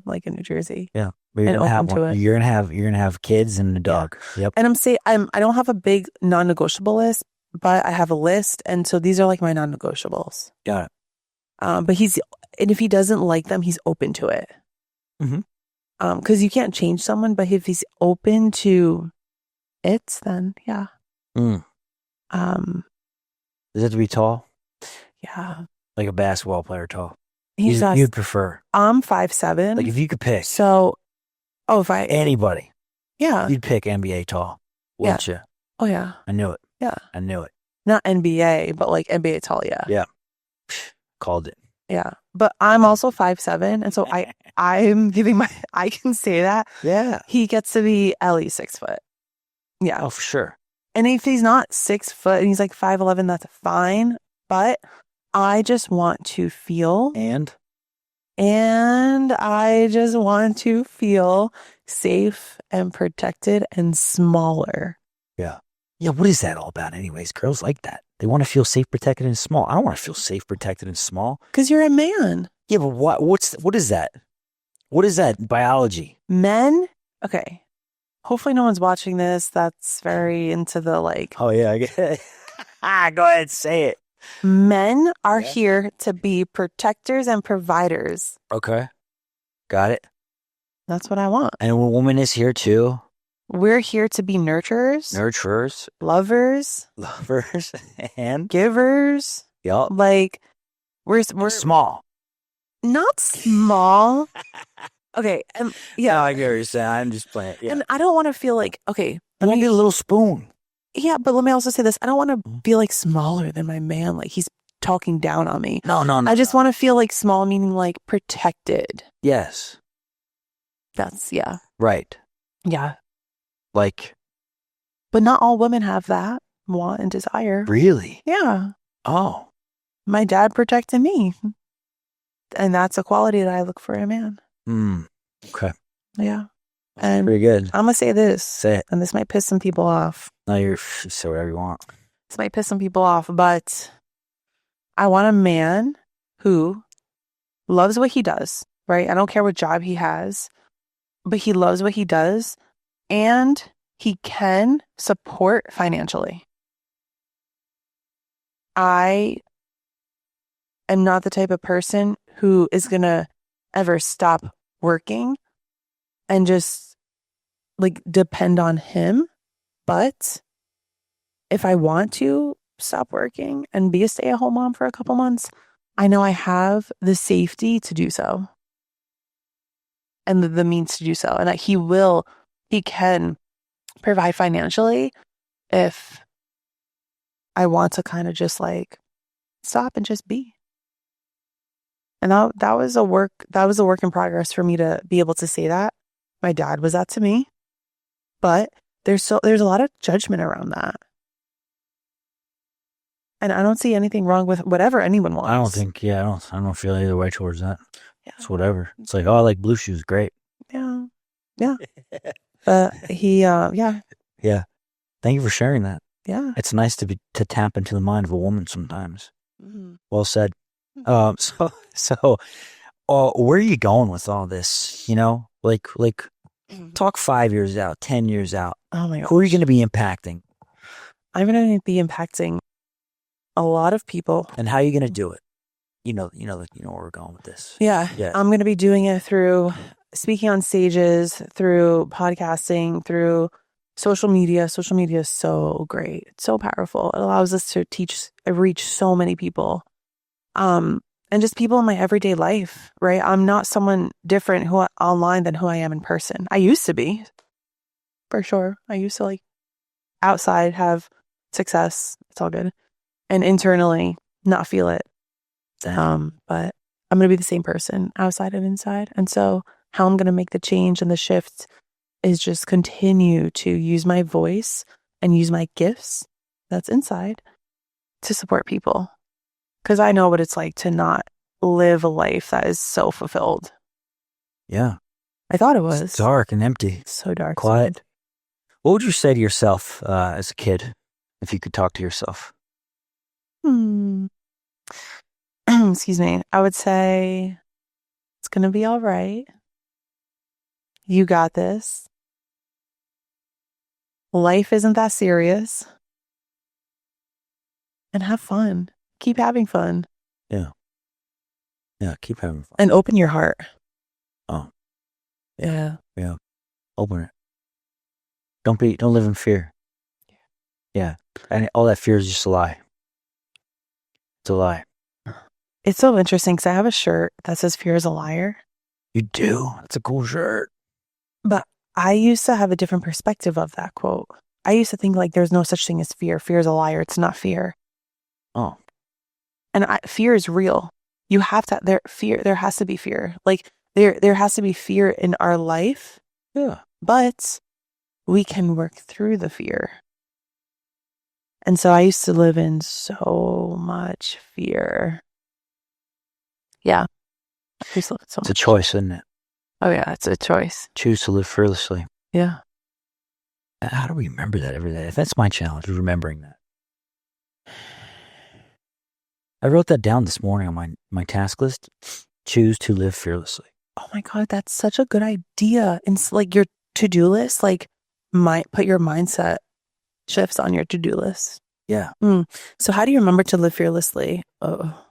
like in New Jersey. Yeah. But you're And gonna have open to one. it. You're gonna have kids and a dog. Yep. And I don't have a big non-negotiable list, but I have a list, and so these are like my non-negotiables. Got it. But if he doesn't like them, he's open to it. Mm-hmm. Because you can't change someone, but if he's open to it, then yeah. Mm. Um, Does it have to be tall? yeah. Like a basketball player tall? You'd prefer? I'm 5'7". Like if you could pick So, if I anybody, yeah. you'd pick NBA tall, wouldn't you? Oh yeah. I knew it. Yeah. I knew it. Not NBA, but like NBA tall. Yeah. Yeah. Called it. Yeah. But I'm also 5'7", and so I can say that. Yeah. He gets to be at least 6 foot. Yeah. Oh, for sure. And if he's not 6 foot and he's like 5'11", that's fine. But I just want to feel And I just want to feel safe and protected and smaller. yeah. Yeah, what is that all about anyways? Girls like that. They want to feel safe, protected, and small. I don't want to feel safe, protected, and small. Because you're a man. Yeah, but what is that? What is that biology? Men, okay. Hopefully no one's watching this that's very into the like. Oh, yeah. I get it. Go ahead, say it. Men are here to be protectors and providers. Okay. Got it. That's what I want. And a woman is here too. We're here to be nurturers, Nurturers, lovers, lovers, and givers. yup. Like we're Small. not small. Okay, and yeah, No, I get what you're saying. I'm just playing. Yeah. and I don't want to feel like okay. I want to get a little spoon. Yeah, but let me also say this: I don't want to feel like smaller than my man. Like he's talking down on me. No. I just want to feel like small, meaning like protected. Yes. That's yeah, Right. yeah. Like, But not all women have that want and desire. really? Yeah, Oh. my dad protected me, and that's a quality that I look for in a man. Okay. Yeah, and Pretty good. I'm gonna say this, Say it. and this might piss some people off. No, you're say whatever you want. This might piss some people off, but I want a man who loves what he does, right? I don't care what job he has, but he loves what he does and he can support financially. I am not the type of person who is going to ever stop working and just like depend on him. But if I want to stop working and be a stay-at-home mom for a couple months, I know I have the safety to do so and the means to do so, and that he can provide financially if I want to kind of just like stop and just be. And that was a work in progress for me to be able to say that. My dad was that to me, but there's a lot of judgment around that. And I don't see anything wrong with whatever anyone wants. I don't think. Yeah, I don't feel either way towards that. Yeah. It's whatever. It's like, oh, I like blue shoes. Great. Yeah. But he, yeah. Yeah. Thank you for sharing that. Yeah. It's nice to tap into the mind of a woman sometimes. Mm-hmm. Well said. So, where are you going with all this? You know, like, talk 5 years out, 10 years out. Oh my God. Who are you going to be impacting? I'm going to be impacting a lot of people. And how are you going to do it? You know where we're going with this. Yeah. Yeah. I'm going to be doing it through speaking on stages, through podcasting, through social media. Social media is so great. It's so powerful. It allows us to reach so many people. And just people in my everyday life, right? I'm not someone different online than who I am in person. I used to be, for sure. I used to like outside have success. It's all good. And internally not feel it. But I'm going to be the same person outside and inside. And so how I'm going to make the change and the shift is just continue to use my voice and use my gifts that's inside to support people. Because I know what it's like to not live a life that is so fulfilled. Yeah. I thought it was. It's dark and empty. So dark. Quiet. What would you say to yourself as a kid if you could talk to yourself? Excuse me. I would say it's going to be all right. You got this. Life isn't that serious. And have fun. Keep having fun. Yeah. Yeah, keep having fun. And open your heart. Oh. Yeah. Yeah. Open it. Don't live in fear. Yeah. And all that fear is just a lie. It's a lie. It's so interesting because I have a shirt that says fear is a liar. You do? That's a cool shirt. But I used to have a different perspective of that quote. I used to think like there's no such thing as fear. Fear is a liar. It's not fear. Oh. And fear is real. You have to, there has to be fear. Like there has to be fear in our life. Yeah. But we can work through the fear. And so I used to live in so much fear. Yeah. I used to live in so It's much. a choice, isn't it? Oh yeah, it's a choice. Choose to live fearlessly. Yeah. How do we remember that every day? That's my challenge, remembering that. I wrote that down this morning on my task list. Choose to live fearlessly. Oh my God, that's such a good idea. And like your to-do list, like put your mindset shifts on your to-do list. Yeah. So how do you remember to live fearlessly? Oh.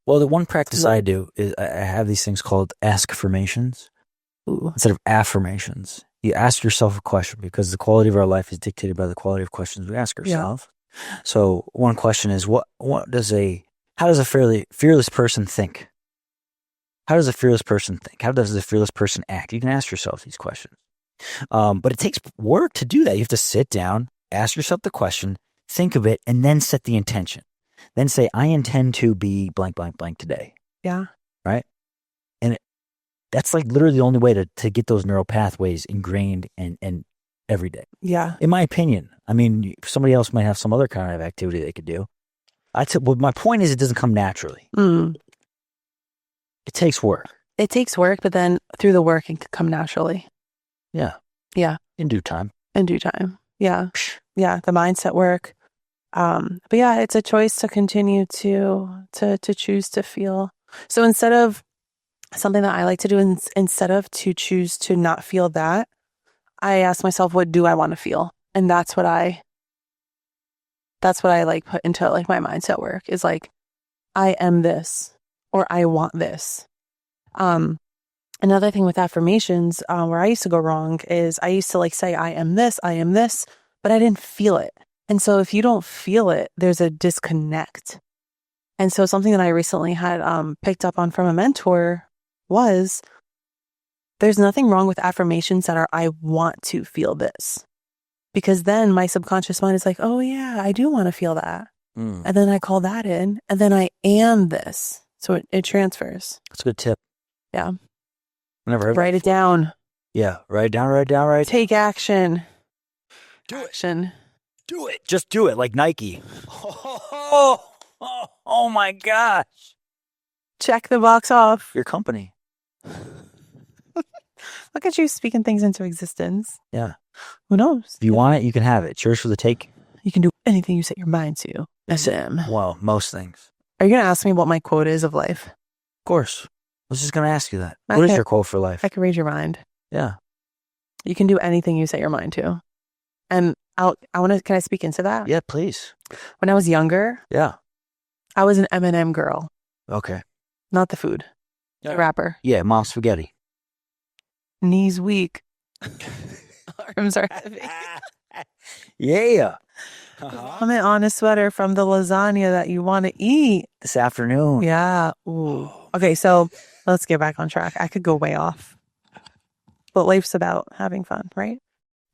Well, the one practice I do is I have these things called ask-affirmations. Ooh. Instead of affirmations. You ask yourself a question because the quality of our life is dictated by the quality of questions we ask ourselves. Yeah. So one question is, how does a fearless person think? How does a fearless person think? How does a fearless person act? You can ask yourself these questions. But it takes work to do that. You have to sit down, ask yourself the question, think of it, and then set the intention. Then say, I intend to be blank, blank, blank today. Yeah. Right? And that's like literally the only way to get those neural pathways ingrained and every day. Yeah. In my opinion. I mean, somebody else might have some other kind of activity they could do. Well, my point is it doesn't come naturally. It takes work. It takes work, but then through the work, it can come naturally. Yeah. Yeah. In due time. In due time. Yeah. Yeah. The mindset work. But yeah, it's a choice to continue to choose to feel. So instead of something that I like to do, instead of to choose to not feel that, I ask myself, what do I want to feel? And that's what I like put into like my mindset work is like, I am this or I want this. Another thing with affirmations, where I used to go wrong is I used to like say, I am this, but I didn't feel it. And so if you don't feel it, there's a disconnect. And so something that I recently had picked up on from a mentor was there's nothing wrong with affirmations that are, I want to feel this. Because then my subconscious mind is like, oh yeah, I do want to feel that. And then I call that in and then I am this. So it transfers. That's a good tip. Yeah. Never heard Write it down. Yeah. Write it down. Take action. Do action. Do it. Just do it like Nike. Oh my gosh. Check the box off. Your company. Look at you speaking things into existence. Yeah. Who knows? If you want it, you can have it. It's yours for the take. You can do anything you set your mind to. SM. Well, most things. Are you going to ask me what my quote is of life? Of course. I was just going to ask you that. What is your quote for life? I can read your mind. Yeah. You can do anything you set your mind to. And can I speak into that? Yeah, please. When I was younger, yeah, I was an M&M girl. Okay. Not the food. The wrapper. Yeah, mom spaghetti. Knees weak. Arms are heavy. Yeah. Comment on a sweater from the lasagna that you want to eat. This afternoon. Yeah. Ooh. Okay, so let's get back on track. I could go way off. But life's about having fun, right?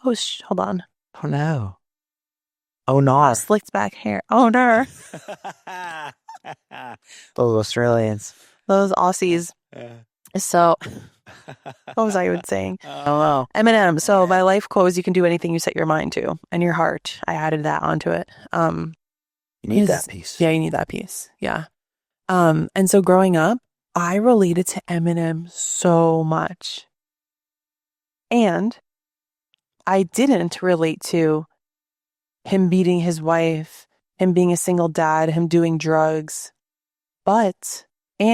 Oh, hold on. Oh, no. Oh, no. Slicked back hair. Oh, no. Those Australians. Those Aussies. So What was I even saying? I don't know. Eminem. So my life quote is, you can do anything you set your mind to, and your heart. I added that onto it. You need that piece. Yeah, you need that piece. Yeah. And so growing up, I related to Eminem so much. And I didn't relate to him beating his wife, him being a single dad, him doing drugs, but I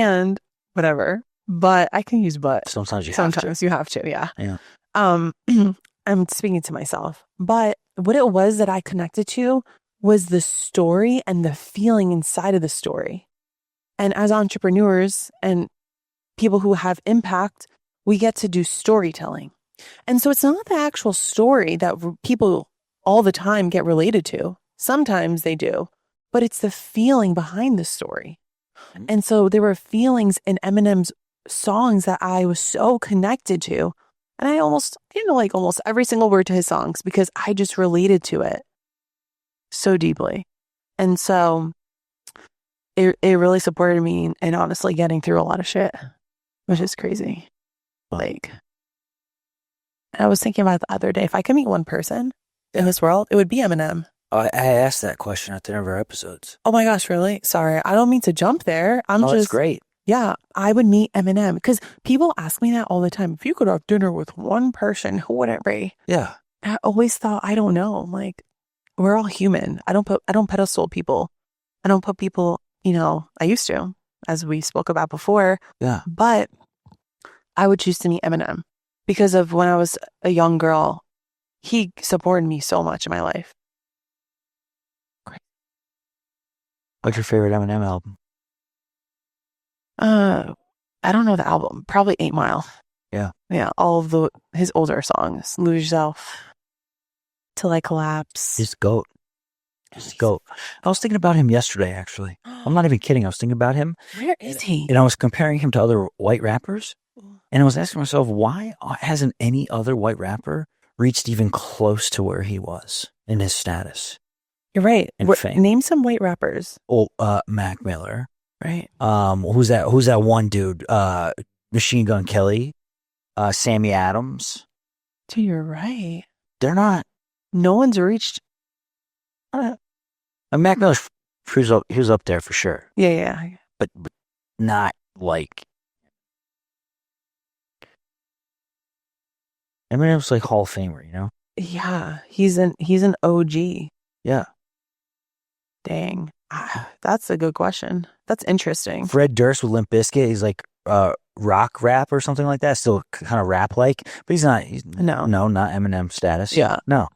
can use but. Sometimes you have to, yeah. Yeah. I'm speaking to myself. But what it was that I connected to was the story and the feeling inside of the story. And as entrepreneurs and people who have impact, we get to do storytelling. And so it's not the actual story that people all the time get related to. Sometimes they do, but it's the feeling behind the story. And so there were feelings in Eminem's songs that I was so connected to. And I almost every single word to his songs because I just related to it so deeply. And so it really supported me in honestly getting through a lot of shit, which is crazy. Like, I was thinking about it the other day, if I could meet one person in this world, it would be Eminem. I asked that question at the end of our episodes. Oh my gosh, really? Sorry. I don't mean to jump there. That's great. Yeah, I would meet Eminem because people ask me that all the time. If you could have dinner with one person, who would it be? Yeah. I always thought, I don't know. Like, we're all human. I don't pedestal people. I don't put people, I used to, as we spoke about before. Yeah. But I would choose to meet Eminem because of when I was a young girl. He supported me so much in my life. What's your favorite Eminem album? I don't know the album. Probably 8 Mile. Yeah. Yeah. All of his older songs. Lose Yourself. Till I Collapse. He's GOAT. I was thinking about him yesterday, actually. I'm not even kidding. I was thinking about him. Where is he? And I was comparing him to other white rappers. And I was asking myself, why hasn't any other white rapper reached even close to where he was in his status? You're right. And fame. Name some white rappers. Oh, Mac Miller. Right. Who's that one dude? Machine Gun Kelly. Sammy Adams. Dude, you're right. They're not. No one's reached. Mac Miller, he was up there for sure. Yeah. But not like. Eminem's like Hall of Famer, Yeah, he's an OG. Yeah. Dang. That's a good question. That's interesting. Fred Durst with Limp Bizkit, he's like rock rap or something like that. Still kind of rap like, but he's not. No, not Eminem status. Yeah. No.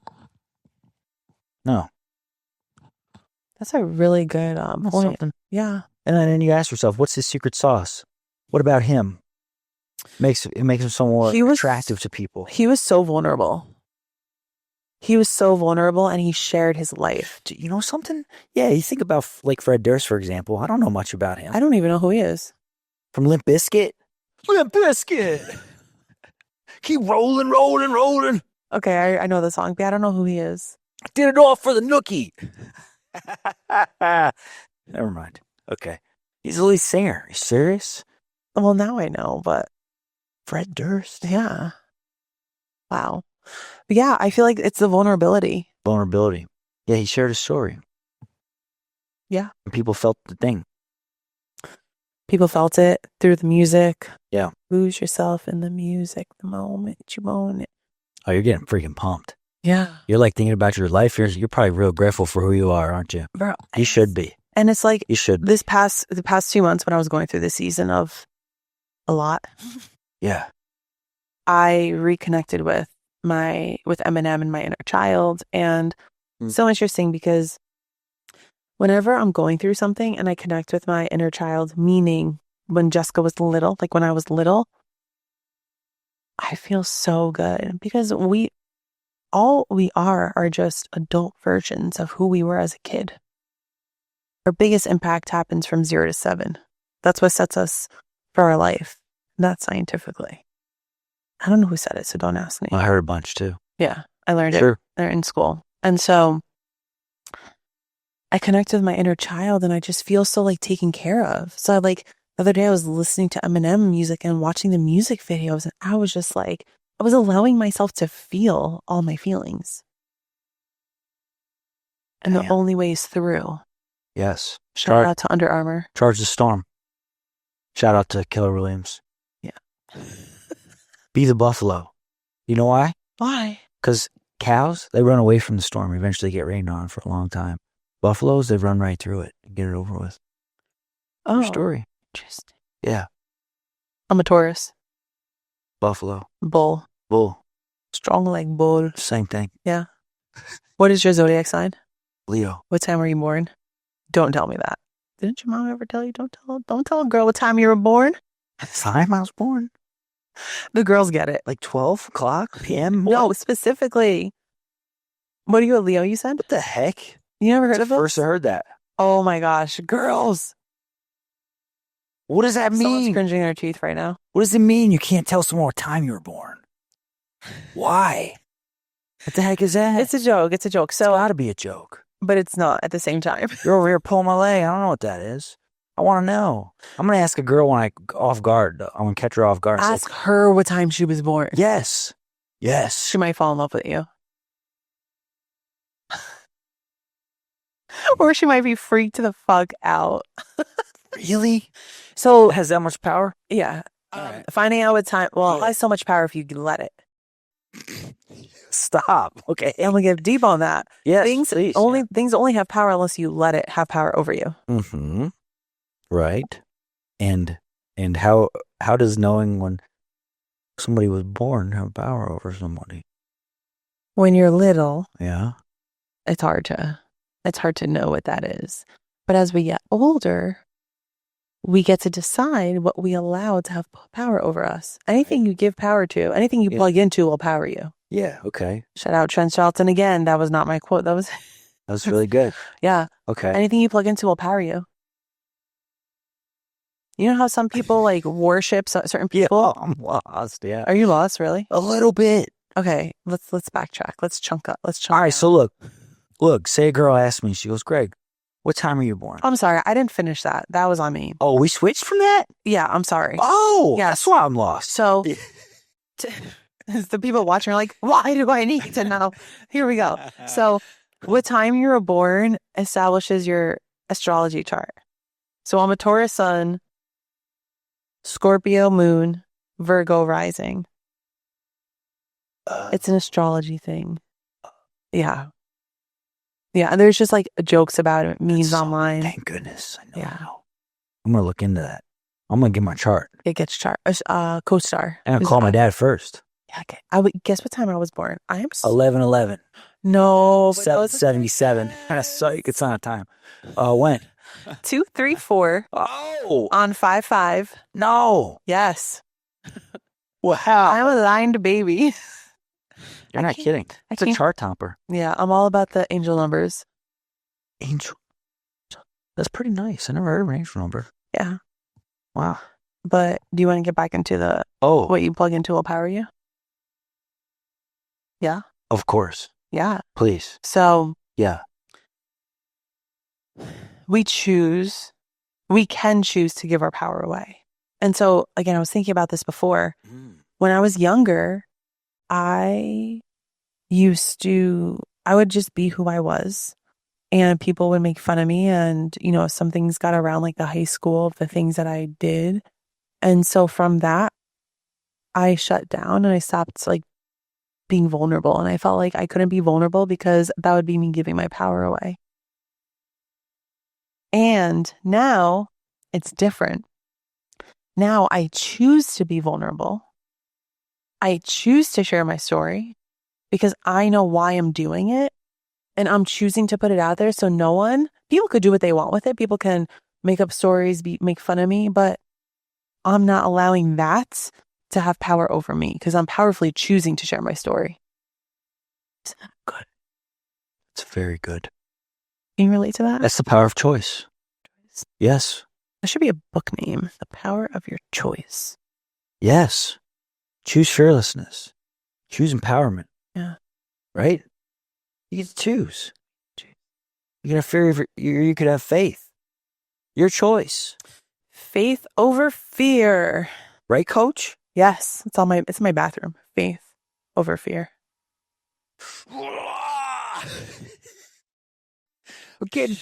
That's a really good point. Something. Yeah. And then you ask yourself, what's his secret sauce? What about him? It makes him so more attractive to people. He was so vulnerable. And he shared his life. You know something? Yeah, you think about like Fred Durst, for example. I don't know much about him. I don't even know who he is. From Limp Bizkit? Limp Bizkit! Keep rolling. Okay, I know the song, but I don't know who he is. I did it all for the nookie. Never mind. Okay. He's the lead singer. Are you serious? Well, now I know, but Fred Durst? Yeah. Wow. But yeah, I feel like it's the vulnerability. Yeah, he shared his story. Yeah. And people felt the thing. People felt it through the music. Yeah. Lose yourself in the music the moment you own it. Oh, you're getting freaking pumped. Yeah. You're like thinking about your life. You're probably real grateful for who you are, aren't you? Bro, you should be. And it's like you should. The past 2 months when I was going through this season of a lot. Yeah. I reconnected with Eminem and my inner child. And it's so interesting because whenever I'm going through something and I connect with my inner child, meaning when Jessica was little, like when I was little, I feel so good because we are just adult versions of who we were as a kid. Our biggest impact happens from 0 to 7. That's what sets us for our life. Not scientifically. I don't know who said it, so don't ask me. I heard a bunch too. Yeah, I learned it there in school. And so I connect with my inner child and I just feel so like taken care of. So like The other day I was listening to Eminem music and watching the music videos, and I was just like, I was allowing myself to feel all my feelings. And the only way is through. Yes. Shout out to Under Armour. Charge the storm. Shout out to Keller Williams. Yeah. Be the buffalo. You know why? Why? Because cows, they run away from the storm, eventually get rained on for a long time. Buffaloes, they run right through it and get it over with. Oh. True story. Interesting. Yeah. I'm a Taurus. Buffalo. Bull. Bull. Strong like bull. Same thing. Yeah. What is your zodiac sign? Leo. What time were you born? Don't tell me that. Didn't your mom ever tell you? Don't tell a girl what time you were born. Time I was born? The girls get it. Like 12 o'clock p.m.? No, specifically. What are you, a Leo, you said? What the heck? You never heard of this? First I heard that. Oh my gosh. Girls. What does that Someone's mean? cringing in their teeth right now. What does it mean you can't tell someone what time you were born? Why? What the heck is that? It's a joke. It's a joke. It's So, got to be a joke. but it's not at the same time. You're over here pulling my leg. I don't know what that is. I want to know. I'm going to ask a girl when I off guard. I'm going to catch her off guard. Ask her what time she was born. Yes. Yes. She might fall in love with you. Or she might be freaked the fuck out. Really? So, It has that much power? yeah. Alright. Finding out what time, well, it Yeah. has so much power if you let it. Stop. Okay. I'm going to get deep on that. Yes, Things please. only have power unless you let it have power over you. Mm-hmm. Right. And how does knowing when somebody was born have power over somebody? When you're little, Yeah. it's hard to know what that is. But as we get older, we get to decide what we allow to have power over us. Anything you give power to, anything you plug into will power you. Yeah. Okay. Shout out Trent Shelton again. That was not my quote. That was, That was really good. yeah. Okay. Anything you plug into will power you. You know how some people like worship certain Yeah. people? Oh, I'm lost. Yeah. Are you lost, really? A little bit. Okay, let's backtrack. Let's chunk up. Let's chunk. All right. down. So look. Say a girl asked me. She goes, "Greg, what time are you born?" I'm sorry, I didn't finish that. That was on me. Oh, we switched from that. Yeah, I'm sorry. Oh, Yes. that's why I'm lost. So, the people watching are like, why do I need to know? Here we go. So, what time you were born establishes your astrology chart. So, I'm a Taurus sun, Scorpio moon, Virgo rising. It's an astrology thing. Yeah. Yeah, and there's just like jokes about it, memes online. Thank goodness. I know. Yeah. Now. I'm gonna look into that. I'm gonna get my chart. It gets chart. Co-star. And I'll call my dad first. Yeah, okay. I would guess what time I was born. I am 11:11. No, but 7:77. Kind of psych. It's not time. When? 2, 3, 4 Oh on 5-5. no! Yes, Wow. I'm a lined baby. You're not kidding. It's a can't- chart topper. Yeah, I'm all about the angel numbers. Angel. That's pretty nice. I never heard of an angel number. Yeah, Wow. but do you want to get back into the Oh, what you plug into will power you? Yeah, of course. yeah. Please. So Yeah. we can choose to give our power away. And so again, I was thinking about this before. When I was younger, I would just be who I was, and people would make fun of me. And, some things got around like the high school of the things that I did. And so from that, I shut down and I stopped like being vulnerable. And I felt like I couldn't be vulnerable because that would be me giving my power away. And now it's different. Now I choose to be vulnerable. I choose to share my story because I know why I'm doing it, and I'm choosing to put it out there. So people could do what they want with it. People can make up stories, make fun of me, but I'm not allowing that to have power over me because I'm powerfully choosing to share my story. Isn't that good? It's very good. Can you relate to that? That's the power of choice. Yes. That should be a book name. The Power of Your Choice. Yes. Choose fearlessness. Choose empowerment. Yeah. Right? You get to choose. You can have fear. You could have faith. Your choice. Faith over fear. Right, coach? Yes, it's in my bathroom. Faith over fear. We're getting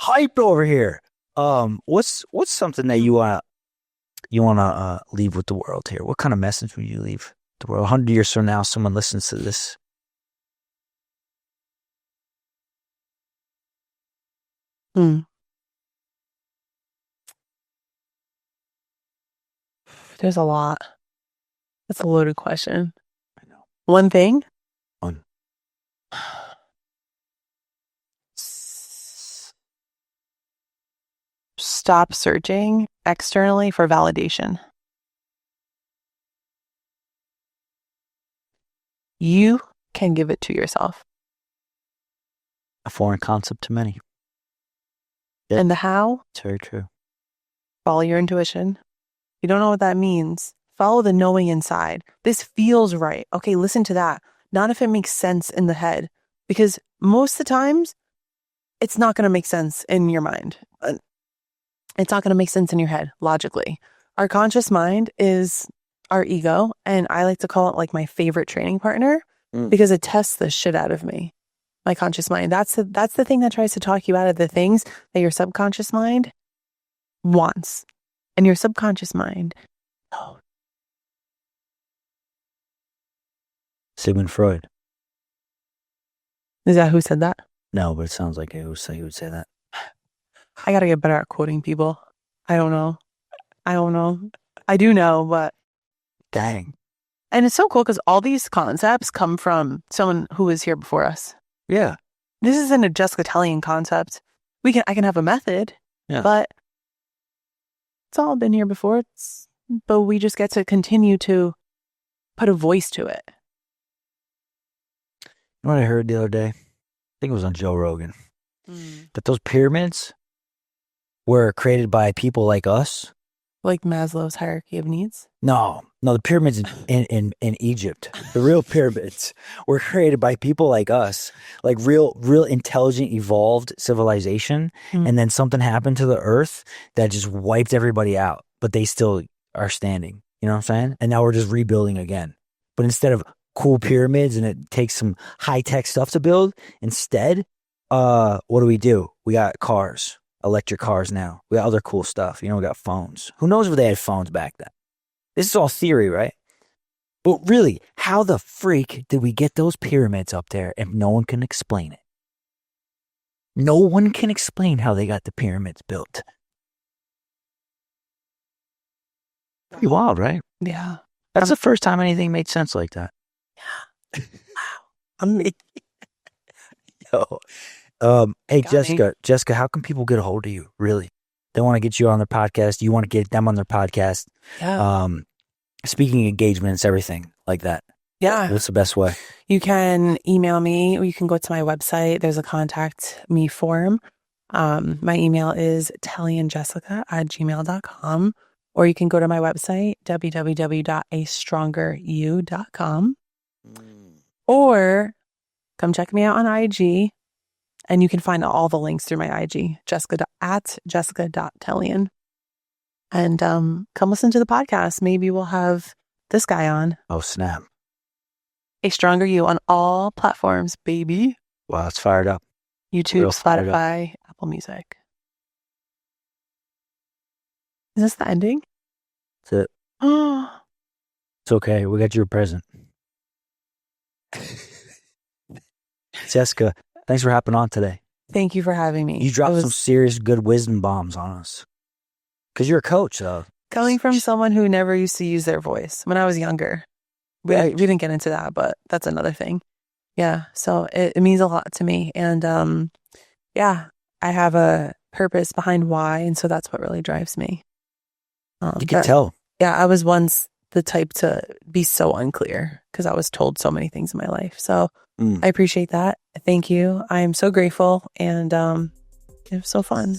hyped over here. What's something that you wanna leave with the world here? What kind of message would you leave the world? 100 years from now, someone listens to this. There's a lot. That's a loaded question. I know. One thing? One. Stop searching externally for validation. You can give it to yourself. A foreign concept to many. And the how? It's very true. Follow your intuition. You don't know what that means. Follow the knowing inside. This feels right. Okay, listen to that. Not if it makes sense in the head. Because most of the times, it's not going to make sense in your mind. It's not going to make sense in your head, logically. Our conscious mind is our ego. And I like to call it like my favorite training partner because it tests the shit out of me. My conscious mind. That's the thing that tries to talk you out of the things that your subconscious mind wants. And your subconscious mind. Oh. Sigmund Freud. Is that who said that? No, but it sounds like he would say that. I gotta get better at quoting people. I don't know. I do know, but... Dang. And it's so cool because all these concepts come from someone who was here before us. Yeah. This isn't a Jessica Tellian concept. I can have a method, but it's all been here before. But we just get to continue to put a voice to it. You know what I heard the other day? I think it was on Joe Rogan. That those pyramids were created by people like us. Like Maslow's hierarchy of needs? No, the pyramids in Egypt, the real pyramids were created by people like us, like real intelligent, evolved civilization. And then something happened to the earth that just wiped everybody out, but they still are standing. You know what I'm saying? And now we're just rebuilding again. But instead of cool pyramids and it takes some high tech stuff to build, instead, what do? We got cars. Electric cars now. We got other cool stuff. We got phones. Who knows if they had phones back then? This is all theory, right? But really, how the freak did we get those pyramids up there if no one can explain it? No one can explain how they got the pyramids built. Pretty wild, right? Yeah. That's the first time anything made sense like that. Yeah. Wow. Yo. Hey, Jessica, how can people get a hold of you? Really? They want to get you on their podcast. You want to get them on their podcast. Yeah. Speaking engagements, everything like that. Yeah. What's the best way? You can email me or you can go to my website. There's a contact me form. My email is tellianjessica@gmail.com, or you can go to my website, www.astrongeryou.com, or come check me out on IG. And you can find all the links through my IG, jessica.tellian. And come listen to the podcast. Maybe we'll have this guy on. Oh, snap. A Stronger You on all platforms, baby. Wow, it's fired up. YouTube, Spotify, Apple Music. Is this the ending? That's it. It's okay. We got you a present. Jessica, thanks for hopping on today. Thank you for having me. You dropped some serious good wisdom bombs on us. Because you're a coach, though. Coming from someone who never used to use their voice when I was younger. We didn't get into that, but that's another thing. Yeah, so it means a lot to me. And I have a purpose behind why, and so that's what really drives me. You can tell. Yeah, I was once the type to be so unclear because I was told so many things in my life. So I appreciate that. Thank you. I am so grateful, and it was so fun.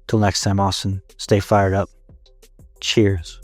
Till next time, Austin, stay fired up. Cheers.